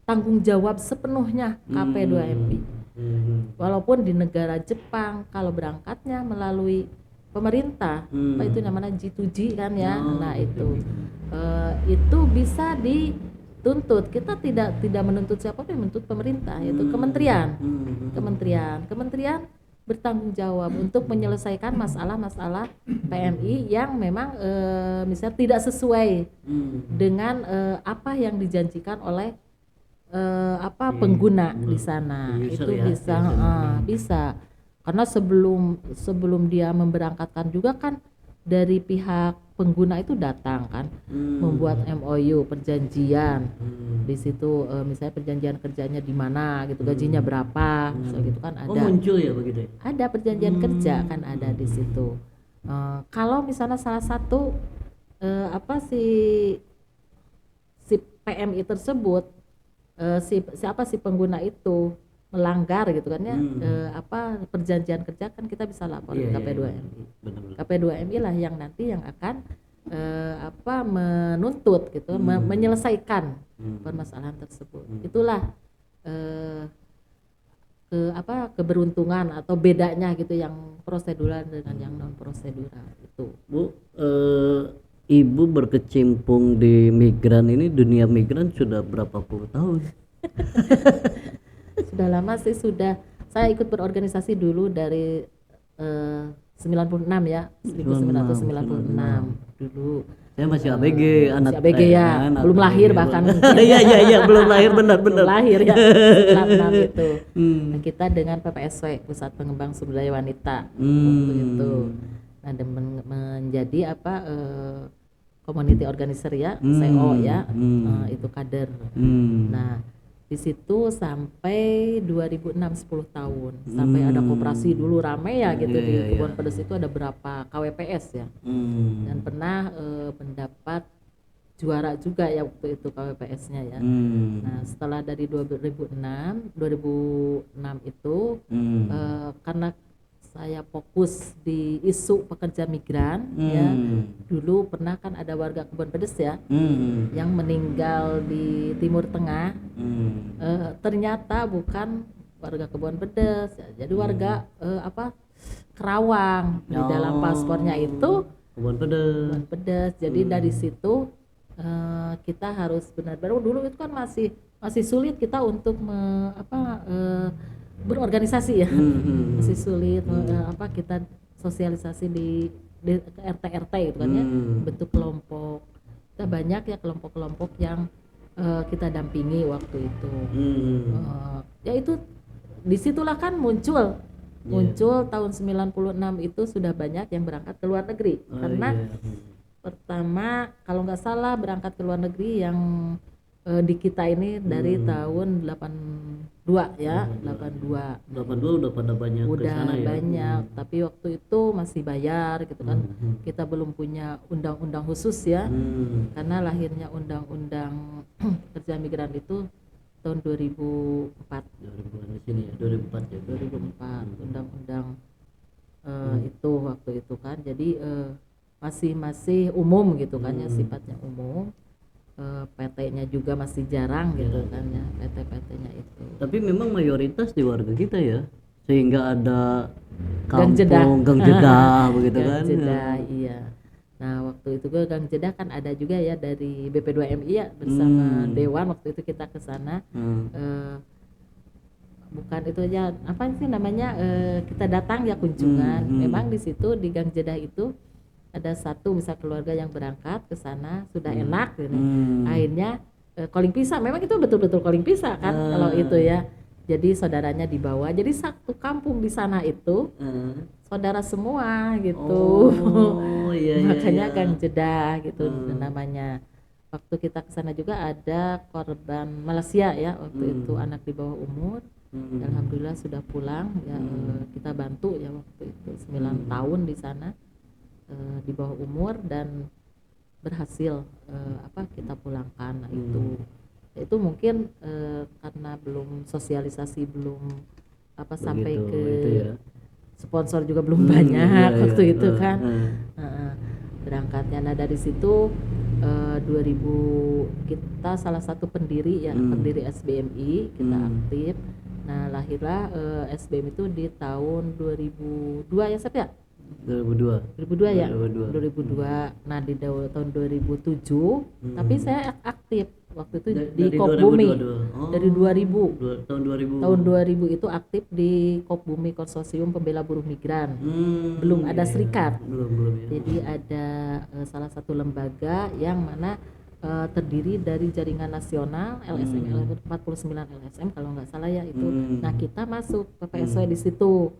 tanggung jawab sepenuhnya KP2MI. Walaupun di negara Jepang kalau berangkatnya melalui pemerintah, apa itu namanya G2G kan ya. Nah itu bisa dituntut. Kita tidak menuntut siapapun, menuntut pemerintah, yaitu kementerian bertanggung jawab untuk menyelesaikan masalah-masalah PMI yang memang misalnya tidak sesuai dengan apa yang dijanjikan oleh pengguna di sana. Itu bisa karena sebelum dia memberangkatkan juga kan dari pihak pengguna itu datang kan membuat MOU perjanjian di situ, misalnya perjanjian kerjanya di mana gitu, gajinya berapa gitu kan ada. Muncul ya begitu. Ada perjanjian kerja kan ada di situ. Kalau misalnya salah satu si PMI tersebut si pengguna itu melanggar gitu kan ya, perjanjian kerja kan kita bisa lapor ke KP2MI. KP2MI lah yang nanti yang akan menuntut gitu, menyelesaikan permasalahan tersebut. Itulah keberuntungan atau bedanya gitu yang prosedural dengan yang non prosedural itu. Bu, Ibu berkecimpung di migran ini, dunia migran sudah berapa puluh tahun? Sudah lama sih, saya ikut berorganisasi dulu dari 96 ya, 1996 dulu. Saya masih ABG, anak ABG ya, belum lahir bahkan. Iya, belum lahir benar. Belum lahir ya, 96 itu. Nah, kita dengan PPSW, Pusat Pengembang Sumber Daya Wanita waktu itu. Nah, menjadi community organizer ya, CO ya, itu kader. Nah, di situ sampai 2006 10 tahun. Sampai ada koperasi dulu rame ya gitu di Kebon Pedes itu ada berapa KWPS ya. Dan pernah mendapat juara juga ya waktu itu KWPS-nya ya. Nah setelah dari 2006 itu karena saya fokus di isu pekerja migran ya, dulu pernah kan ada warga Kebon Pedes ya yang meninggal di Timur Tengah, ternyata bukan warga Kebon Pedes ya, jadi warga Kerawang. Di dalam paspornya itu Kebon Pedes. Kebon Pedes. Jadi dari situ kita harus benar-benar, dulu itu kan masih sulit kita untuk berorganisasi ya, masih sulit kita sosialisasi di RT itu kan ya, bentuk kelompok. Kita banyak ya kelompok-kelompok yang kita dampingi waktu itu. Ya itu disitulah kan muncul tahun 96 itu sudah banyak yang berangkat ke luar negeri. Karena pertama kalau nggak salah berangkat ke luar negeri yang di kita ini dari tahun 82 ya, 82 udah pada banyak udah kesana ya. banyak, tapi waktu itu masih bayar gitu kan. Kita belum punya undang-undang khusus ya, karena lahirnya undang-undang kerja migran itu tahun 2004 di sini ya, 2004 ya. 2004 undang-undang itu waktu itu kan. Jadi masih umum gitu kan ya, sifatnya umum. PT-nya juga masih jarang gitu kan ya, PT-PT-nya itu. Tapi memang mayoritas di warga kita ya, sehingga ada Gang Jedah. Gang Jedah begitu Gang kan. Jedah, iya. Nah waktu itu gue Gang Jedah kan ada juga ya dari BP2MI ya, bersama Dewan waktu itu kita ke sana. Bukan itu aja, apa sih namanya, kita datang ya kunjungan. Memang di situ di Gang Jedah itu ada satu misal keluarga yang berangkat ke sana sudah enak gitu. Akhirnya calling pisah, memang itu betul-betul calling pisah kan kalau itu ya. Jadi saudaranya dibawa, jadi satu kampung di sana itu saudara semua gitu. Makanya Gang Jedah gitu namanya. Waktu kita ke sana juga ada korban Malaysia ya, waktu itu anak di bawah umur. Alhamdulillah sudah pulang ya, kita bantu ya waktu itu 9 tahun di sana. Di bawah umur dan berhasil kita pulangkan. Nah, itu mungkin karena belum sosialisasi, belum sampai ke ya. Sponsor juga belum banyak waktu itu kan. Berangkatnya. Nah dari situ 2000 kita salah satu pendiri ya, pendiri SBMI kita aktif. Nah lahirlah SBM itu di tahun 2002 ya Sep ya? 2002 ya. 2002. Nah di tahun 2007 tapi saya aktif waktu itu di Kop Bumi. Dari 2000. Tahun 2000 itu aktif di Kop Bumi, Konsorsium Pembela Buruh Migran. Belum ada serikat. Belum ya. Jadi ada salah satu lembaga yang mana terdiri dari jaringan nasional LSM 49 LSM kalau nggak salah ya itu. Nah kita masuk PPSW di situ.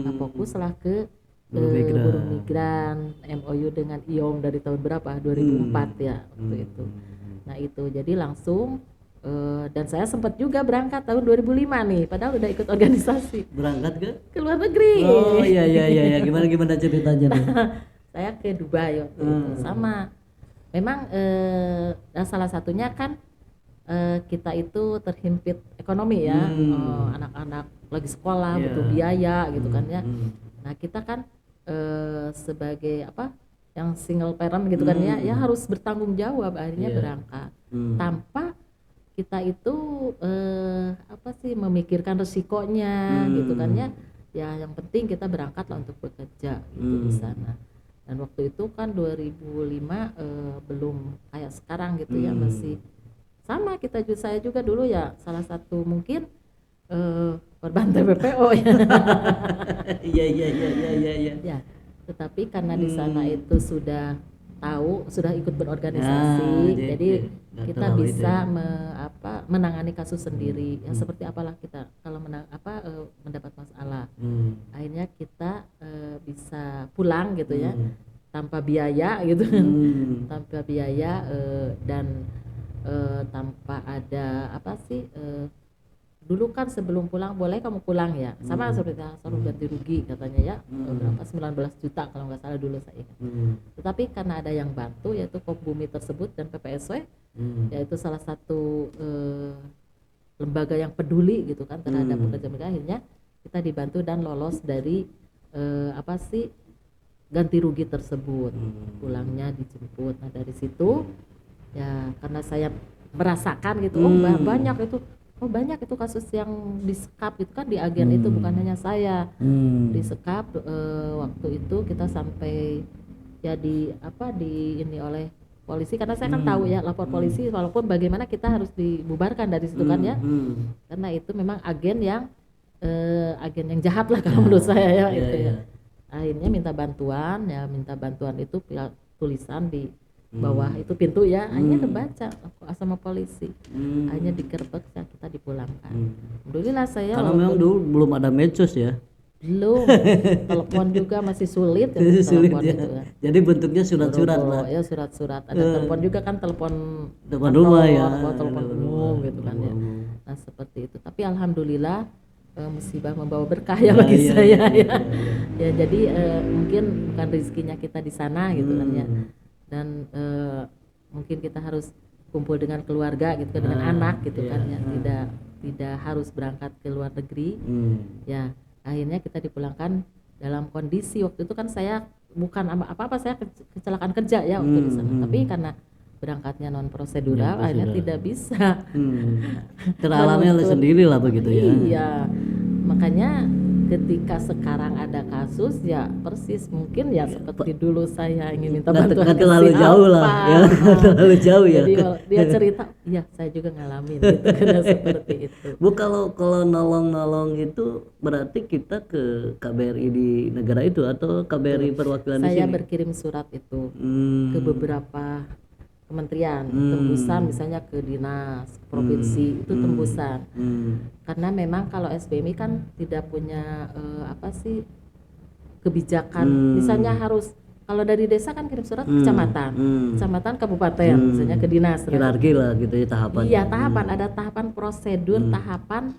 Nah fokuslah ke buruh migran, MOU dengan IOM dari tahun berapa? 2004 ya waktu itu. Nah itu jadi langsung dan saya sempat juga berangkat tahun 2005 nih, padahal udah ikut organisasi. Berangkat ke luar negeri. Oh iya. Gimana ceritanya nih? Saya ke Dubai waktu itu sama. Memang salah satunya kan kita itu terhimpit ekonomi ya, anak-anak lagi sekolah butuh biaya gitu kan ya. Nah kita kan sebagai yang single parent gitu kan ya harus bertanggung jawab, akhirnya berangkat tanpa kita itu memikirkan resikonya gitu kan ya yang penting kita berangkatlah untuk bekerja gitu di sana. Dan waktu itu kan 2005 belum kayak sekarang gitu ya, masih sama saya juga dulu ya salah satu mungkin korban TPPO ya. Iya. Ya, tetapi karena di sana itu sudah ikut berorganisasi, jadi kita bisa menangani kasus sendiri. Ya seperti apalah kita kalau mendapat masalah. Akhirnya kita bisa pulang gitu ya, tanpa biaya gitu. Tanpa biaya dan tanpa ada dulu kan sebelum pulang boleh kamu pulang ya, sama seperti suruh ganti rugi katanya ya, berapa 19 juta kalau nggak salah dulu saya ingat. Tetapi karena ada yang bantu yaitu Kop Bumi tersebut dan PPSW, yaitu salah satu lembaga yang peduli gitu kan terhadap pekerja-pekerja, akhirnya kita dibantu dan lolos dari ganti rugi tersebut. Pulangnya dijemput. Nah dari situ ya karena saya merasakan gitu, banyak itu kasus yang disekap itu kan di agen itu, bukan hanya saya disekap. Waktu itu kita sampai ya di ini oleh polisi, karena saya kan tahu ya lapor polisi, walaupun bagaimana kita harus dibubarkan dari situ kan ya, karena itu memang agen yang jahat lah kalau menurut saya ya, itu ya. Akhirnya minta bantuan itu tulisan di bawah itu pintu ya, hanya kebaca sama polisi, hanya dikerbek ya, kita dipulangkan. Alhamdulillah saya karena memang dulu belum ada medsos ya, belum telepon juga masih sulit ya, sulit ya. itu ya. Jadi bentuknya surat-surat lah ya, surat-surat, ada telepon juga kan, telepon rumah ya, telepon umum gitu kan ya. Nah seperti itu, tapi alhamdulillah musibah membawa berkah ya bagi saya ya. Ya jadi mungkin bukan rezekinya kita di sana gitu kan ya, dan mungkin kita harus kumpul dengan keluarga gitu kan, dengan anak gitu kan ya, tidak harus berangkat ke luar negeri. Ya akhirnya kita dipulangkan dalam kondisi waktu itu kan saya bukan apa-apa, saya kecelakaan kerja ya waktu di sana, tapi karena berangkatnya non prosedural akhirnya tidak bisa teralami sendiri lah begitu ya. Iya, makanya ketika sekarang ada kasus ya persis mungkin ya seperti dulu saya ingin minta bantuan nggak terlalu jauh lah ya, terlalu jauh ya. Jadi dia cerita, ya saya juga ngalamin gitu kan seperti itu. Bu, kalau nolong itu berarti kita ke KBRI di negara itu atau KBRI perwakilan di sini? Saya berkirim surat itu ke beberapa kementerian, tembusan misalnya ke dinas, provinsi, itu tembusan. Karena memang kalau SBMI kan tidak punya kebijakan, misalnya harus, kalau dari desa kan kirim surat ke kecamatan, kabupaten, misalnya ke dinas. Hierarki lah gitu ya tahapan. Iya, tahapan, ada tahapan prosedur, tahapan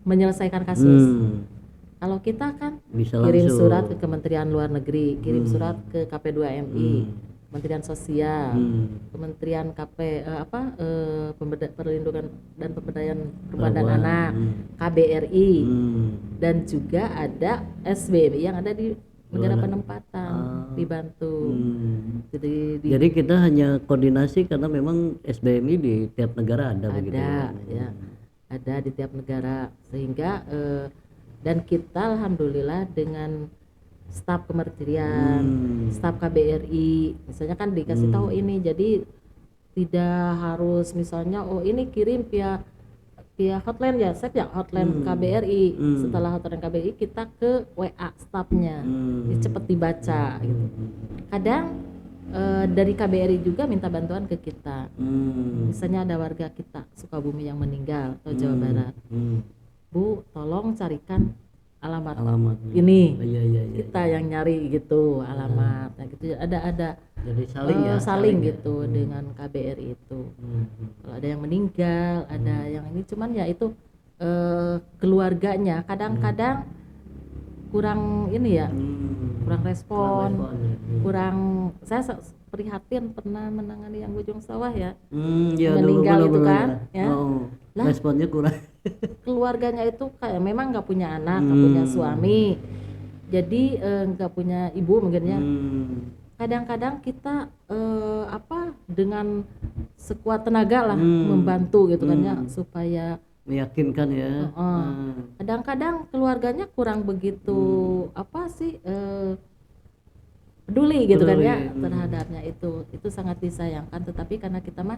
menyelesaikan kasus. Kalau kita kan bisa kirim langsung surat ke Kementerian Luar Negeri, kirim surat ke KP2MI, Kementerian Sosial, Kementerian Perlindungan dan Pemberdayaan Perempuan dan Anak, KBRI, dan juga ada SBMI yang ada di negara penempatan, dibantu. Jadi kita hanya koordinasi karena memang SBMI di tiap negara ada begitu ya, ada di tiap negara, sehingga dan kita alhamdulillah dengan staf kementerian, staf KBRI, misalnya kan dikasih tahu ini, jadi tidak harus misalnya ini kirim via hotline ya, set ya hotline KBRI, setelah hotline KBRI kita ke WA stafnya, cepat dibaca gitu. Kadang dari KBRI juga minta bantuan ke kita, misalnya ada warga kita Sukabumi yang meninggal atau Jawa Barat, Bu tolong carikan alamat ini, kita yang nyari gitu alamatnya gitu, ada jadi saling gitu dengan KBRI itu. Kalau ada yang meninggal, ada yang ini, cuman ya itu keluarganya kadang-kadang kurang ini ya, kurang respon, saya prihatin pernah menangani yang Bojong Sawah ya, meninggal itu kan ya, responnya kurang. Keluarganya itu kayak memang nggak punya anak, nggak punya suami, jadi nggak punya ibu mungkin ya. Kadang-kadang kita dengan sekuat tenaga lah membantu gitu kan ya, supaya meyakinkan ya. Kadang-kadang keluarganya kurang begitu peduli gitu kan ya terhadapnya, itu sangat disayangkan. Tetapi karena kita mah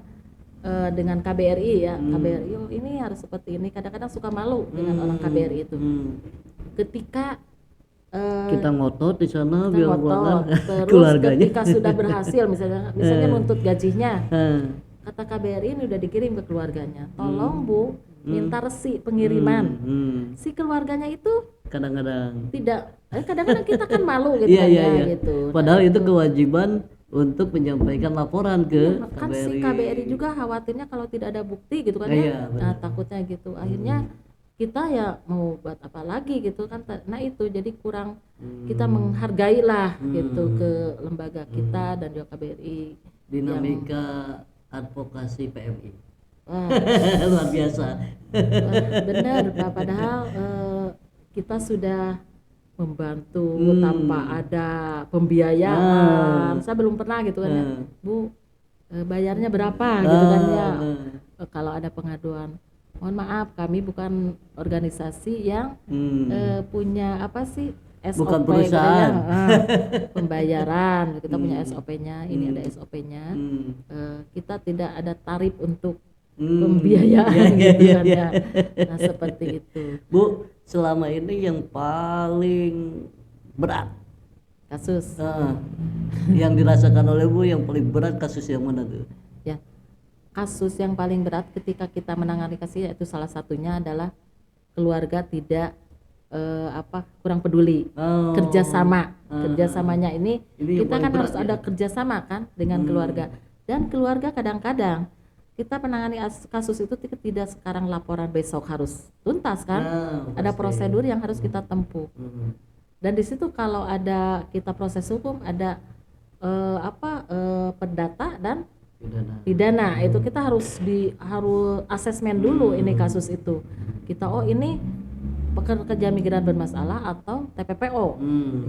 dengan KBRI ya, KBRI ini harus seperti ini, kadang-kadang suka malu dengan orang KBRI itu. Ketika kita ngotot di sana biar terus keluarganya. Ketika sudah berhasil misalnya nuntut gajinya, kata KBRI ini udah dikirim ke keluarganya, tolong Bu minta resi pengiriman. Si keluarganya itu kadang-kadang tidak, kadang-kadang kita kan malu gitu kan ya gitu. Padahal itu kewajiban untuk menyampaikan laporan ke Kan si KBRI. KBRI juga khawatirnya kalau tidak ada bukti gitu kan Iya, ya. benar. Nah, takutnya gitu. Akhirnya kita ya mau buat apa lagi gitu kan. Nah itu jadi kurang kita menghargai lah gitu ke lembaga kita dan juga KBRI. Dinamika advokasi PMI. Wah, Luar biasa. benar Pak. Padahal kita sudah membantu tanpa ada pembiayaan. Saya belum pernah gitu kan ya. Bu, bayarnya berapa gitu kan ya. Kalau ada pengaduan, mohon maaf kami bukan organisasi yang punya apa sih SOP Bukan gitu perusahaan. ya. Pembayaran kita punya SOP-nya, ini ada SOP-nya. Kita tidak ada tarif untuk pembiayaan gitu kan ya. Nah seperti itu. Bu, selama ini yang paling berat Kasus yang dirasakan oleh Bu, yang paling berat kasus yang mana tuh? ya, kasus yang paling berat ketika kita menangani kasus itu salah satunya adalah keluarga tidak kurang peduli. Kerjasamanya ini yang kita paling kan berat harus ya? ada kerjasama kan dengan keluarga, dan keluarga kadang-kadang kita menangani kasus itu tidak sekarang laporan besok harus tuntas kan. Ada prosedur yang harus kita tempuh. Dan di situ kalau ada kita proses hukum ada perdata dan pidana. Itu kita harus asesmen dulu ini kasus itu. Kita ini pekerja migran bermasalah atau TPPO.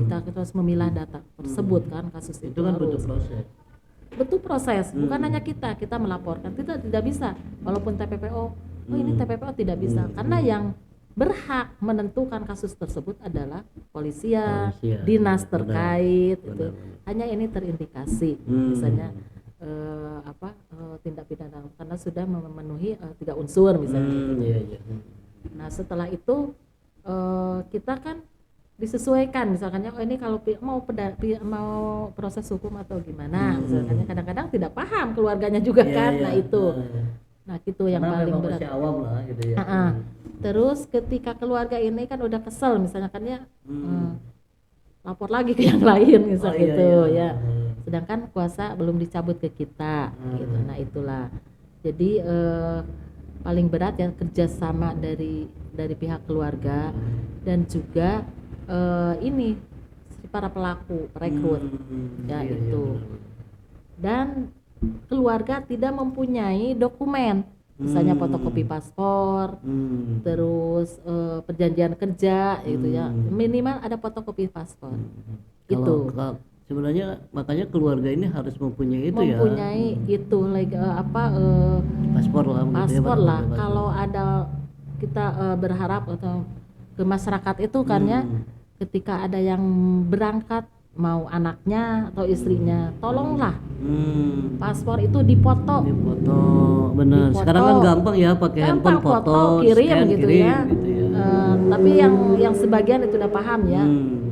Kita harus memilah data tersebut kan, kasus itu kan harus butuh proses. Betul proses, bukan hanya kita melaporkan, tidak bisa walaupun TPPO. Ini TPPO tidak bisa karena yang berhak menentukan kasus tersebut adalah polisian, dinas terkait. Itu hanya ini terindikasi misalnya tindak pidana karena sudah memenuhi 3 unsur misalnya. Nah setelah itu kita kan disesuaikan misalkannya ini kalau mau proses hukum atau gimana misalkannya kadang-kadang tidak paham keluarganya juga kan. Nah itu nah itu yang paling berat. Masih awam lah gitu ya. Terus ketika keluarga ini kan udah kesel misalnya kan ya lapor lagi ke yang lain misal gitu ya. Sedangkan kuasa belum dicabut ke kita gitu. Nah itulah. Jadi paling berat ya kerjasama dari pihak keluarga dan juga ini para pelaku rekrut itu. Dan keluarga tidak mempunyai dokumen misalnya fotokopi paspor, terus perjanjian kerja gitu ya, minimal ada fotokopi paspor. Itu sebenarnya makanya keluarga ini harus mempunyai itu paspor lah. Paspor lah. Kalau ada kita berharap atau ke masyarakat itu kan ya, ketika ada yang berangkat mau anaknya atau istrinya, tolonglah paspor itu dipoto. Bener. Sekarang kan gampang ya pakai handphone foto, kirim scan, gitu ya. Tapi yang sebagian itu udah paham ya,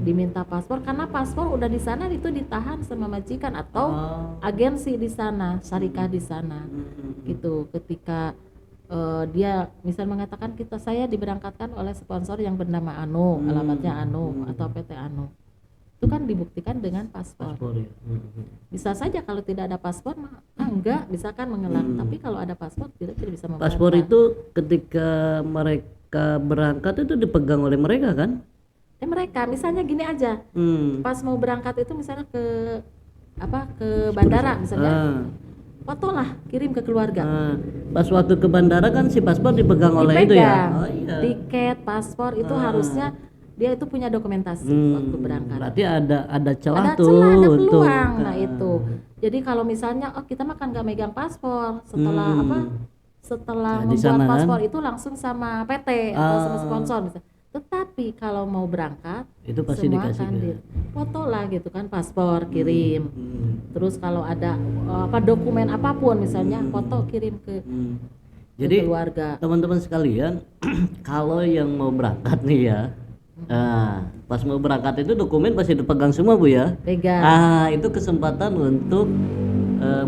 diminta paspor karena paspor udah di sana itu ditahan sama majikan atau agensi di sana, syarikah di sana. Gitu. Ketika dia misal mengatakan saya diberangkatkan oleh sponsor yang bernama Anu, alamatnya Anu atau PT Anu. Itu kan dibuktikan dengan paspor. Ya. Bisa saja kalau tidak ada paspor enggak bisa kan mengelang, tapi kalau ada paspor tidak bisa membantah. Paspor itu ketika mereka berangkat itu dipegang oleh mereka kan? Mereka misalnya gini aja. Pas mau berangkat itu misalnya ke bandara misalnya. Fotolah kirim ke keluarga. Pas waktu ke bandara kan si paspor dipegang oleh itu ya. Tiket, paspor itu harusnya dia itu punya dokumentasi waktu berangkat. Berarti ada celah ada tuh ada untuk peluang. Nah itu. Jadi kalau misalnya kita makan nggak megang paspor setelah setelah membuat paspor itu langsung sama PT atau sama sponsor misalnya. Tetapi kalau mau berangkat itu pasti semua dikasih kan foto lah gitu kan, paspor kirim. Terus kalau ada dokumen apapun misalnya foto kirim ke jadi keluarga. Teman-teman sekalian kalau yang mau berangkat nih ya, pas mau berangkat itu dokumen pasti dipegang semua Bu ya. Pegang. Itu kesempatan untuk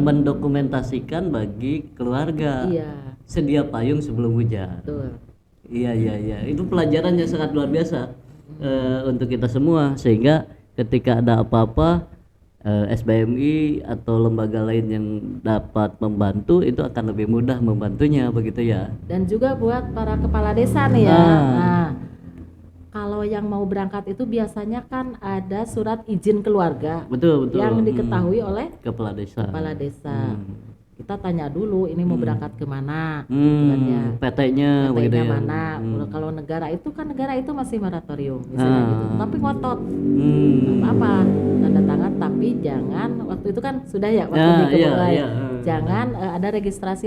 mendokumentasikan bagi keluarga. Sedia payung sebelum hujan. Betul. Iya. Itu pelajaran yang sangat luar biasa untuk kita semua, sehingga ketika ada apa-apa SBMI atau lembaga lain yang dapat membantu itu akan lebih mudah membantunya begitu ya. Dan juga buat para kepala desa nih ya. Nah, kalau yang mau berangkat itu biasanya kan ada surat izin keluarga. Betul. Yang diketahui oleh kepala desa. Kita tanya dulu ini mau berangkat kemana, gitu kan ya. PT-nya begitu ya. Mana? Kalau negara itu masih moratorium, misalnya gitu. Tapi ngotot, apa tanda tangan, tapi jangan waktu itu kan sudah ya waktu dimulai, jangan ada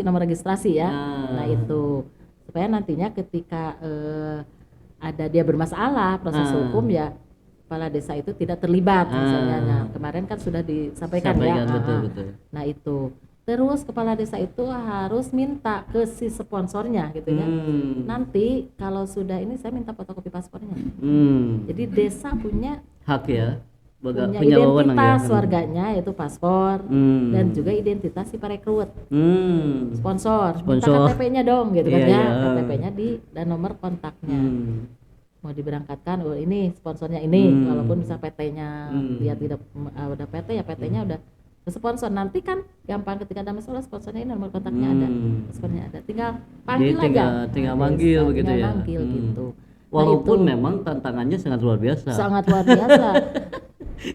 nomor registrasi ya. Nah itu supaya nantinya ketika ada dia bermasalah proses hukum ya kepala desa itu tidak terlibat misalnya. Nah, kemarin kan sudah disampaikan ya. Betul. Nah itu. Terus kepala desa itu harus minta ke si sponsornya gitu ya. Nanti kalau sudah ini saya minta fotokopi paspornya. Jadi desa punya hak ya. Punya identitas warganya yaitu paspor dan juga identitas si perekrut. Sponsor. Minta KTP-nya dong gitu kan ya. KTP-nya dan nomor kontaknya. Mau diberangkatkan, ini sponsornya ini, walaupun bisa PT-nya dia tidak udah PT ya PT-nya udah sponsor. Nanti kan gampang ketika ada masalah sponsornya ini nomor kontaknya ada, sponsornya ada, tinggal panggil aja. Tinggal manggil begitu ya. Manggil gitu. Walaupun memang tantangannya sangat luar biasa.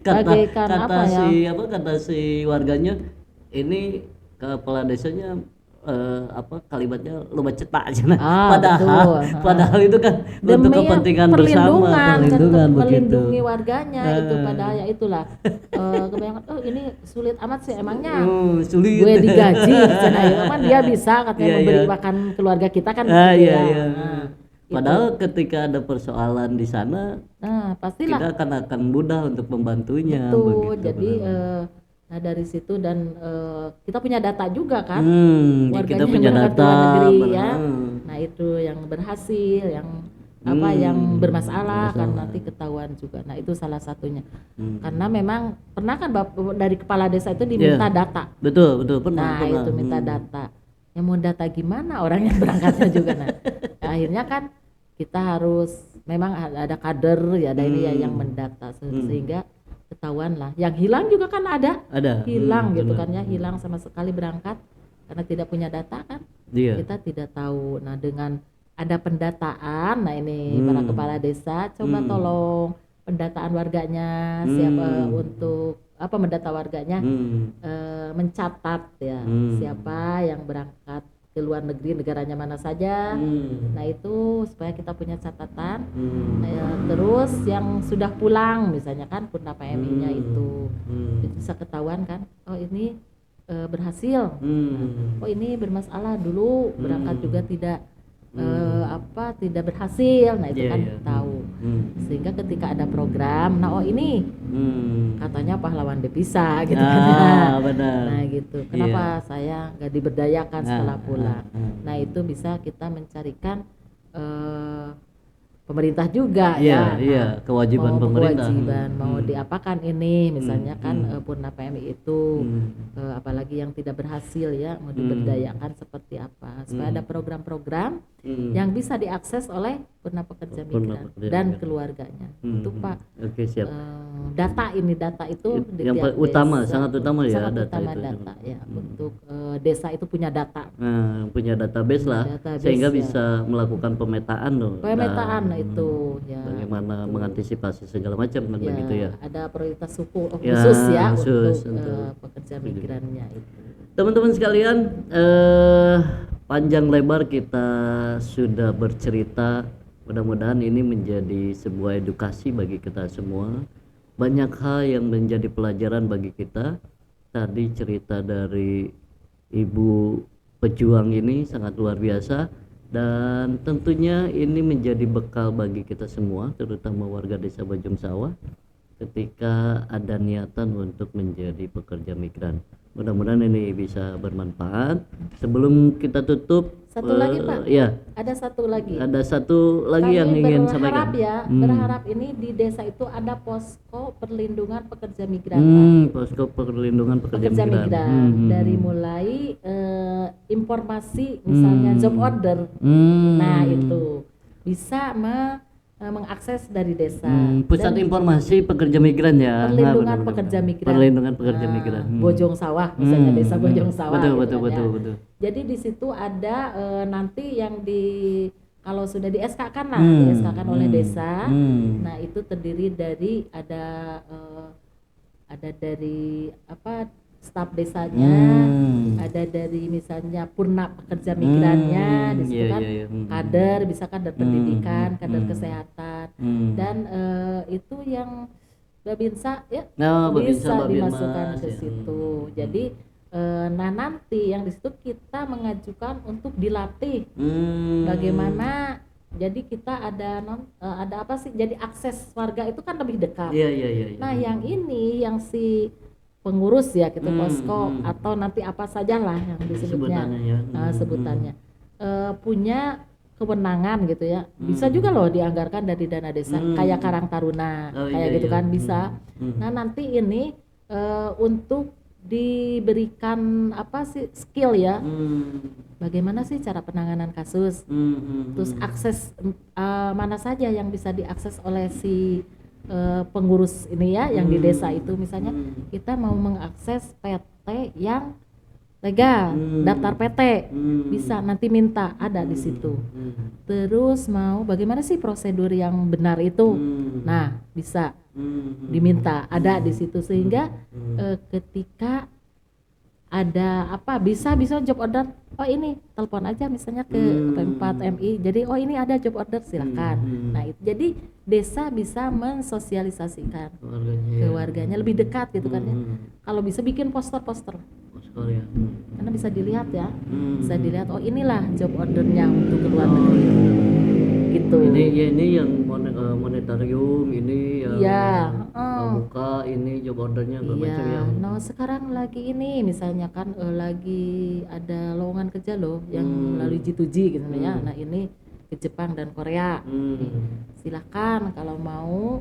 Kata si warganya ini kepala desanya kalimatnya lu cetak aja padahal itu kan demi untuk kepentingan bersama, melindungi warganya itu padahal ya itulah kebanyakan ini sulit amat sih emangnya sulit. Gue digaji emang dia bisa katanya memberi makan keluarga kita kan padahal ketika ada persoalan di sana pastilah kita akan mudah untuk membantunya begitu. Jadi nah dari situ dan kita punya data juga kan kita warganya punya yang data luar negeri ya. Nah itu yang berhasil, yang yang bermasalah kan nanti ketahuan juga. Nah itu salah satunya karena memang pernah kan dari kepala desa itu diminta data. Betul pernah. Itu minta data. Yang mau data gimana orang yang berangkatnya juga akhirnya kan kita harus memang ada kader ya ada ini ya yang mendata sehingga ketahuan lah. Yang hilang juga kan ada. Hilang gitu kan ya, hilang sama sekali berangkat karena tidak punya data kan. Kita tidak tahu. Nah dengan ada pendataan, nah ini para kepala desa coba tolong pendataan warganya siapa untuk mendata warganya mencatat ya siapa yang berangkat ke luar negeri negaranya mana saja. Nah itu supaya kita punya catatan. Terus yang sudah pulang misalnya kan Purna PMI-nya itu bisa ketahuan kan. Oh ini berhasil. Oh ini bermasalah dulu berangkat juga tidak tidak berhasil. Nah itu kan tahu. Sehingga ketika ada program, nah ini katanya pahlawan devisa gitu kan. Benar. Nah gitu. Kenapa saya nggak diberdayakan setelah pulang? Nah itu bisa kita mencarikan pemerintah juga kewajiban pemerintah. Mau diapakan ini misalnya kan Purna PMI itu apalagi yang tidak berhasil ya mau diberdayakan seperti apa supaya ada program-program yang bisa diakses oleh Purna Pekerja Migran dan keluarganya. Itu Pak. Oke, siap. Data itu yang utama, sangat utama ya data ya untuk desa itu punya data. Punya database lah sehingga bisa melakukan pemetaan itu ya. Bagaimana mengantisipasi segala macam kan begitu ya. Ada prioritas suku khusus untuk pekerja migrannya itu. Teman-teman sekalian, panjang lebar kita sudah bercerita. Mudah-mudahan ini menjadi sebuah edukasi bagi kita semua. Banyak hal yang menjadi pelajaran bagi kita. Tadi cerita dari Ibu pejuang ini sangat luar biasa. Dan tentunya ini menjadi bekal bagi kita semua, terutama warga desa Bojong Sawah, ketika ada niatan untuk menjadi pekerja migran. Mudah-mudahan ini bisa bermanfaat. Sebelum kita tutup, satu lagi Pak, ya. Ada satu lagi Kami yang ingin sampaikan. Berharap ini di desa itu ada posko perlindungan pekerja migran. Posko perlindungan pekerja migran. Dari mulai informasi misalnya job order. Nah itu bisa mengakses dari desa. Pusat Dan informasi pekerja migran ya. perlindungan pekerja migran. Perlindungan pekerja migran. Bojong Sawah misalnya desa Bojong Sawah. Betul, gitu betul, kan, betul, ya. betul. Jadi di situ ada nanti yang kalau sudah di SK kan lah, di SK kan oleh desa. Nah, itu terdiri dari ada dari staf desanya, ada dari misalnya purna pekerja migrannya, di situ kan kader, bisa kader pendidikan, kader kesehatan, dan itu yang Babinsa ya bisa dimasukkan ke situ. Jadi nah nanti yang di situ kita mengajukan untuk dilatih bagaimana. Jadi kita ada apa sih? Jadi akses warga itu kan lebih dekat. Iya. Nah yang ini yang si pengurus ya gitu posko atau nanti apa sajalah yang disebutnya sebutannya punya kewenangan gitu ya. Bisa juga loh dianggarkan dari dana desa kayak Karang Taruna kayak gitu kan bisa. Nah nanti ini untuk diberikan apa sih skill ya. Bagaimana sih cara penanganan kasus? Terus akses mana saja yang bisa diakses oleh si pengurus ini ya yang di desa itu, misalnya kita mau mengakses PT yang legal, daftar PT bisa nanti minta ada di situ. Terus mau bagaimana sih prosedur yang benar itu, nah bisa diminta ada di situ, sehingga ketika ada apa bisa job order, oh ini telepon aja misalnya ke Pempat MI, jadi oh ini ada job order silakan. Nah itu jadi desa bisa mensosialisasikan ke warganya lebih dekat gitu kan ya. Kalau bisa bikin poster ya. Karena bisa dilihat ya, bisa dilihat oh inilah job ordernya untuk ke luar negeri gitu. Ini yang monetarium, ini yang muka, ini job ordernya macam yang. Nah sekarang lagi ini misalnya kan lagi ada lowongan kerja loh yang melalui G2G gitu ya. Nah ini ke Jepang dan Korea. Silakan kalau mau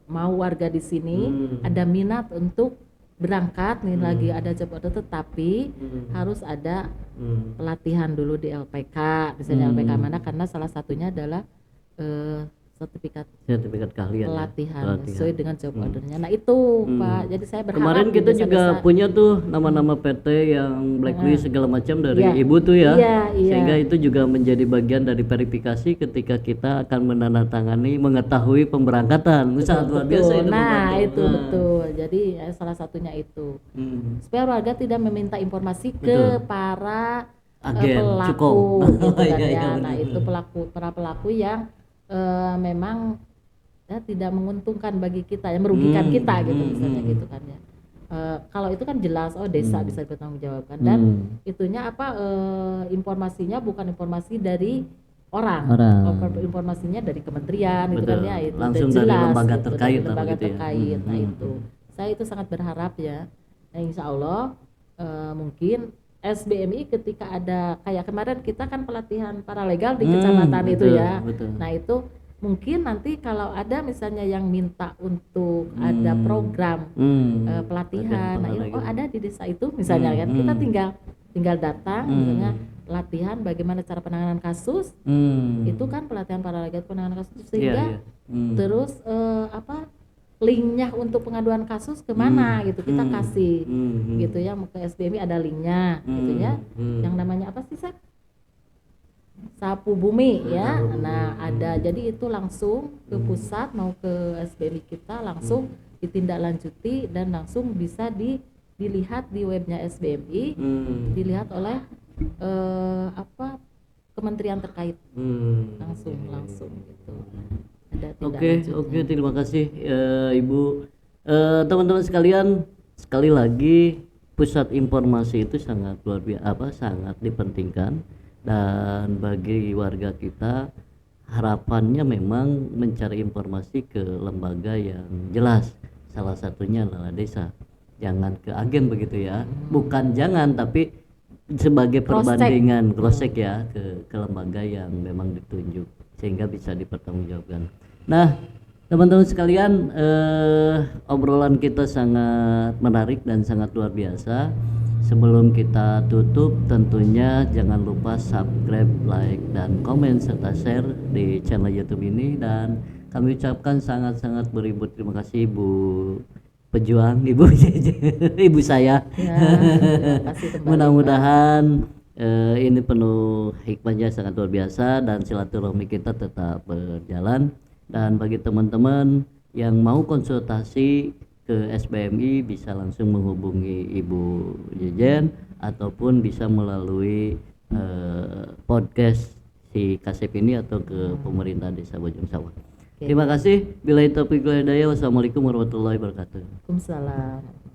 mau warga di sini ada minat untuk berangkat nih lagi ada job order, tetapi harus ada pelatihan dulu di LPK, misalnya LPK mana, karena salah satunya adalah sertifikat keahlian pelatihan sesuai dengan job ordernya. Nah itu Pak, jadi saya berharap kemarin kita juga punya tuh nama-nama PT yang blacklist segala macam dari Ibu tuh ya. Sehingga itu juga menjadi bagian dari verifikasi ketika kita akan menandatangani mengetahui pemberangkatan. Sangat luar biasa itu. Nah itu betul, jadi salah satunya itu supaya warga tidak meminta informasi ke para pelaku gitu kan ya. Nah itu para pelaku yang memang ya tidak menguntungkan bagi kita, yang merugikan kita gitu misalnya gitu kan ya. Kalau itu kan jelas desa bisa dipertanggungjawabkan dan itunya informasinya bukan informasi dari orang. Informasinya dari kementerian gitu kan ya, itu langsung jelas, dari lembaga gitu, terkait, dari lembaga terkait. Nah itu saya itu sangat berharap ya. Nah, insya Allah mungkin SBMI ketika ada kayak kemarin kita kan pelatihan paralegal di kecamatan itu ya. Nah itu mungkin nanti kalau ada misalnya yang minta untuk ada program pelatihan, nah ini ada di desa itu misalnya kan, kita tinggal datang misalnya latihan bagaimana cara penanganan kasus, itu kan pelatihan paralegal penanganan kasus, sehingga terus linknya untuk pengaduan kasus kemana gitu kita kasih gitu ya, ke SBMI ada linknya gitu ya, yang namanya apa sih Sapu Bumi ya. Nah ada, jadi itu langsung ke pusat mau ke SBMI kita langsung ditindaklanjuti dan langsung bisa dilihat di webnya SBMI, dilihat oleh kementerian terkait langsung gitu. Oke, terima kasih Ibu. Teman-teman sekalian, sekali lagi pusat informasi itu sangat luar biasa, sangat dipentingkan, dan bagi warga kita harapannya memang mencari informasi ke lembaga yang jelas, salah satunya adalah desa. Jangan ke agen begitu ya, bukan jangan, tapi sebagai perbandingan cross check ya ke lembaga yang memang ditunjuk sehingga bisa dipertanggungjawabkan. Nah, teman-teman sekalian, obrolan kita sangat menarik dan sangat luar biasa. Sebelum kita tutup, tentunya jangan lupa subscribe, like, dan komen serta share di channel YouTube ini. Dan kami ucapkan sangat-sangat beribu terima kasih Ibu pejuang, Ibu Ibu saya. Ya, terima kasih kembali, Mudah-mudahan ini penuh hikmahnya sangat luar biasa dan silaturahmi kita tetap berjalan. Dan bagi teman-teman yang mau konsultasi ke SBMI bisa langsung menghubungi Ibu Jejen ataupun bisa melalui podcast si Kasep ini atau ke pemerintah Desa Bojong Sawah. Terima kasih. Billahi taufiq wal hidayah. Wassalamualaikum warahmatullahi wabarakatuh. Waalaikumsalam.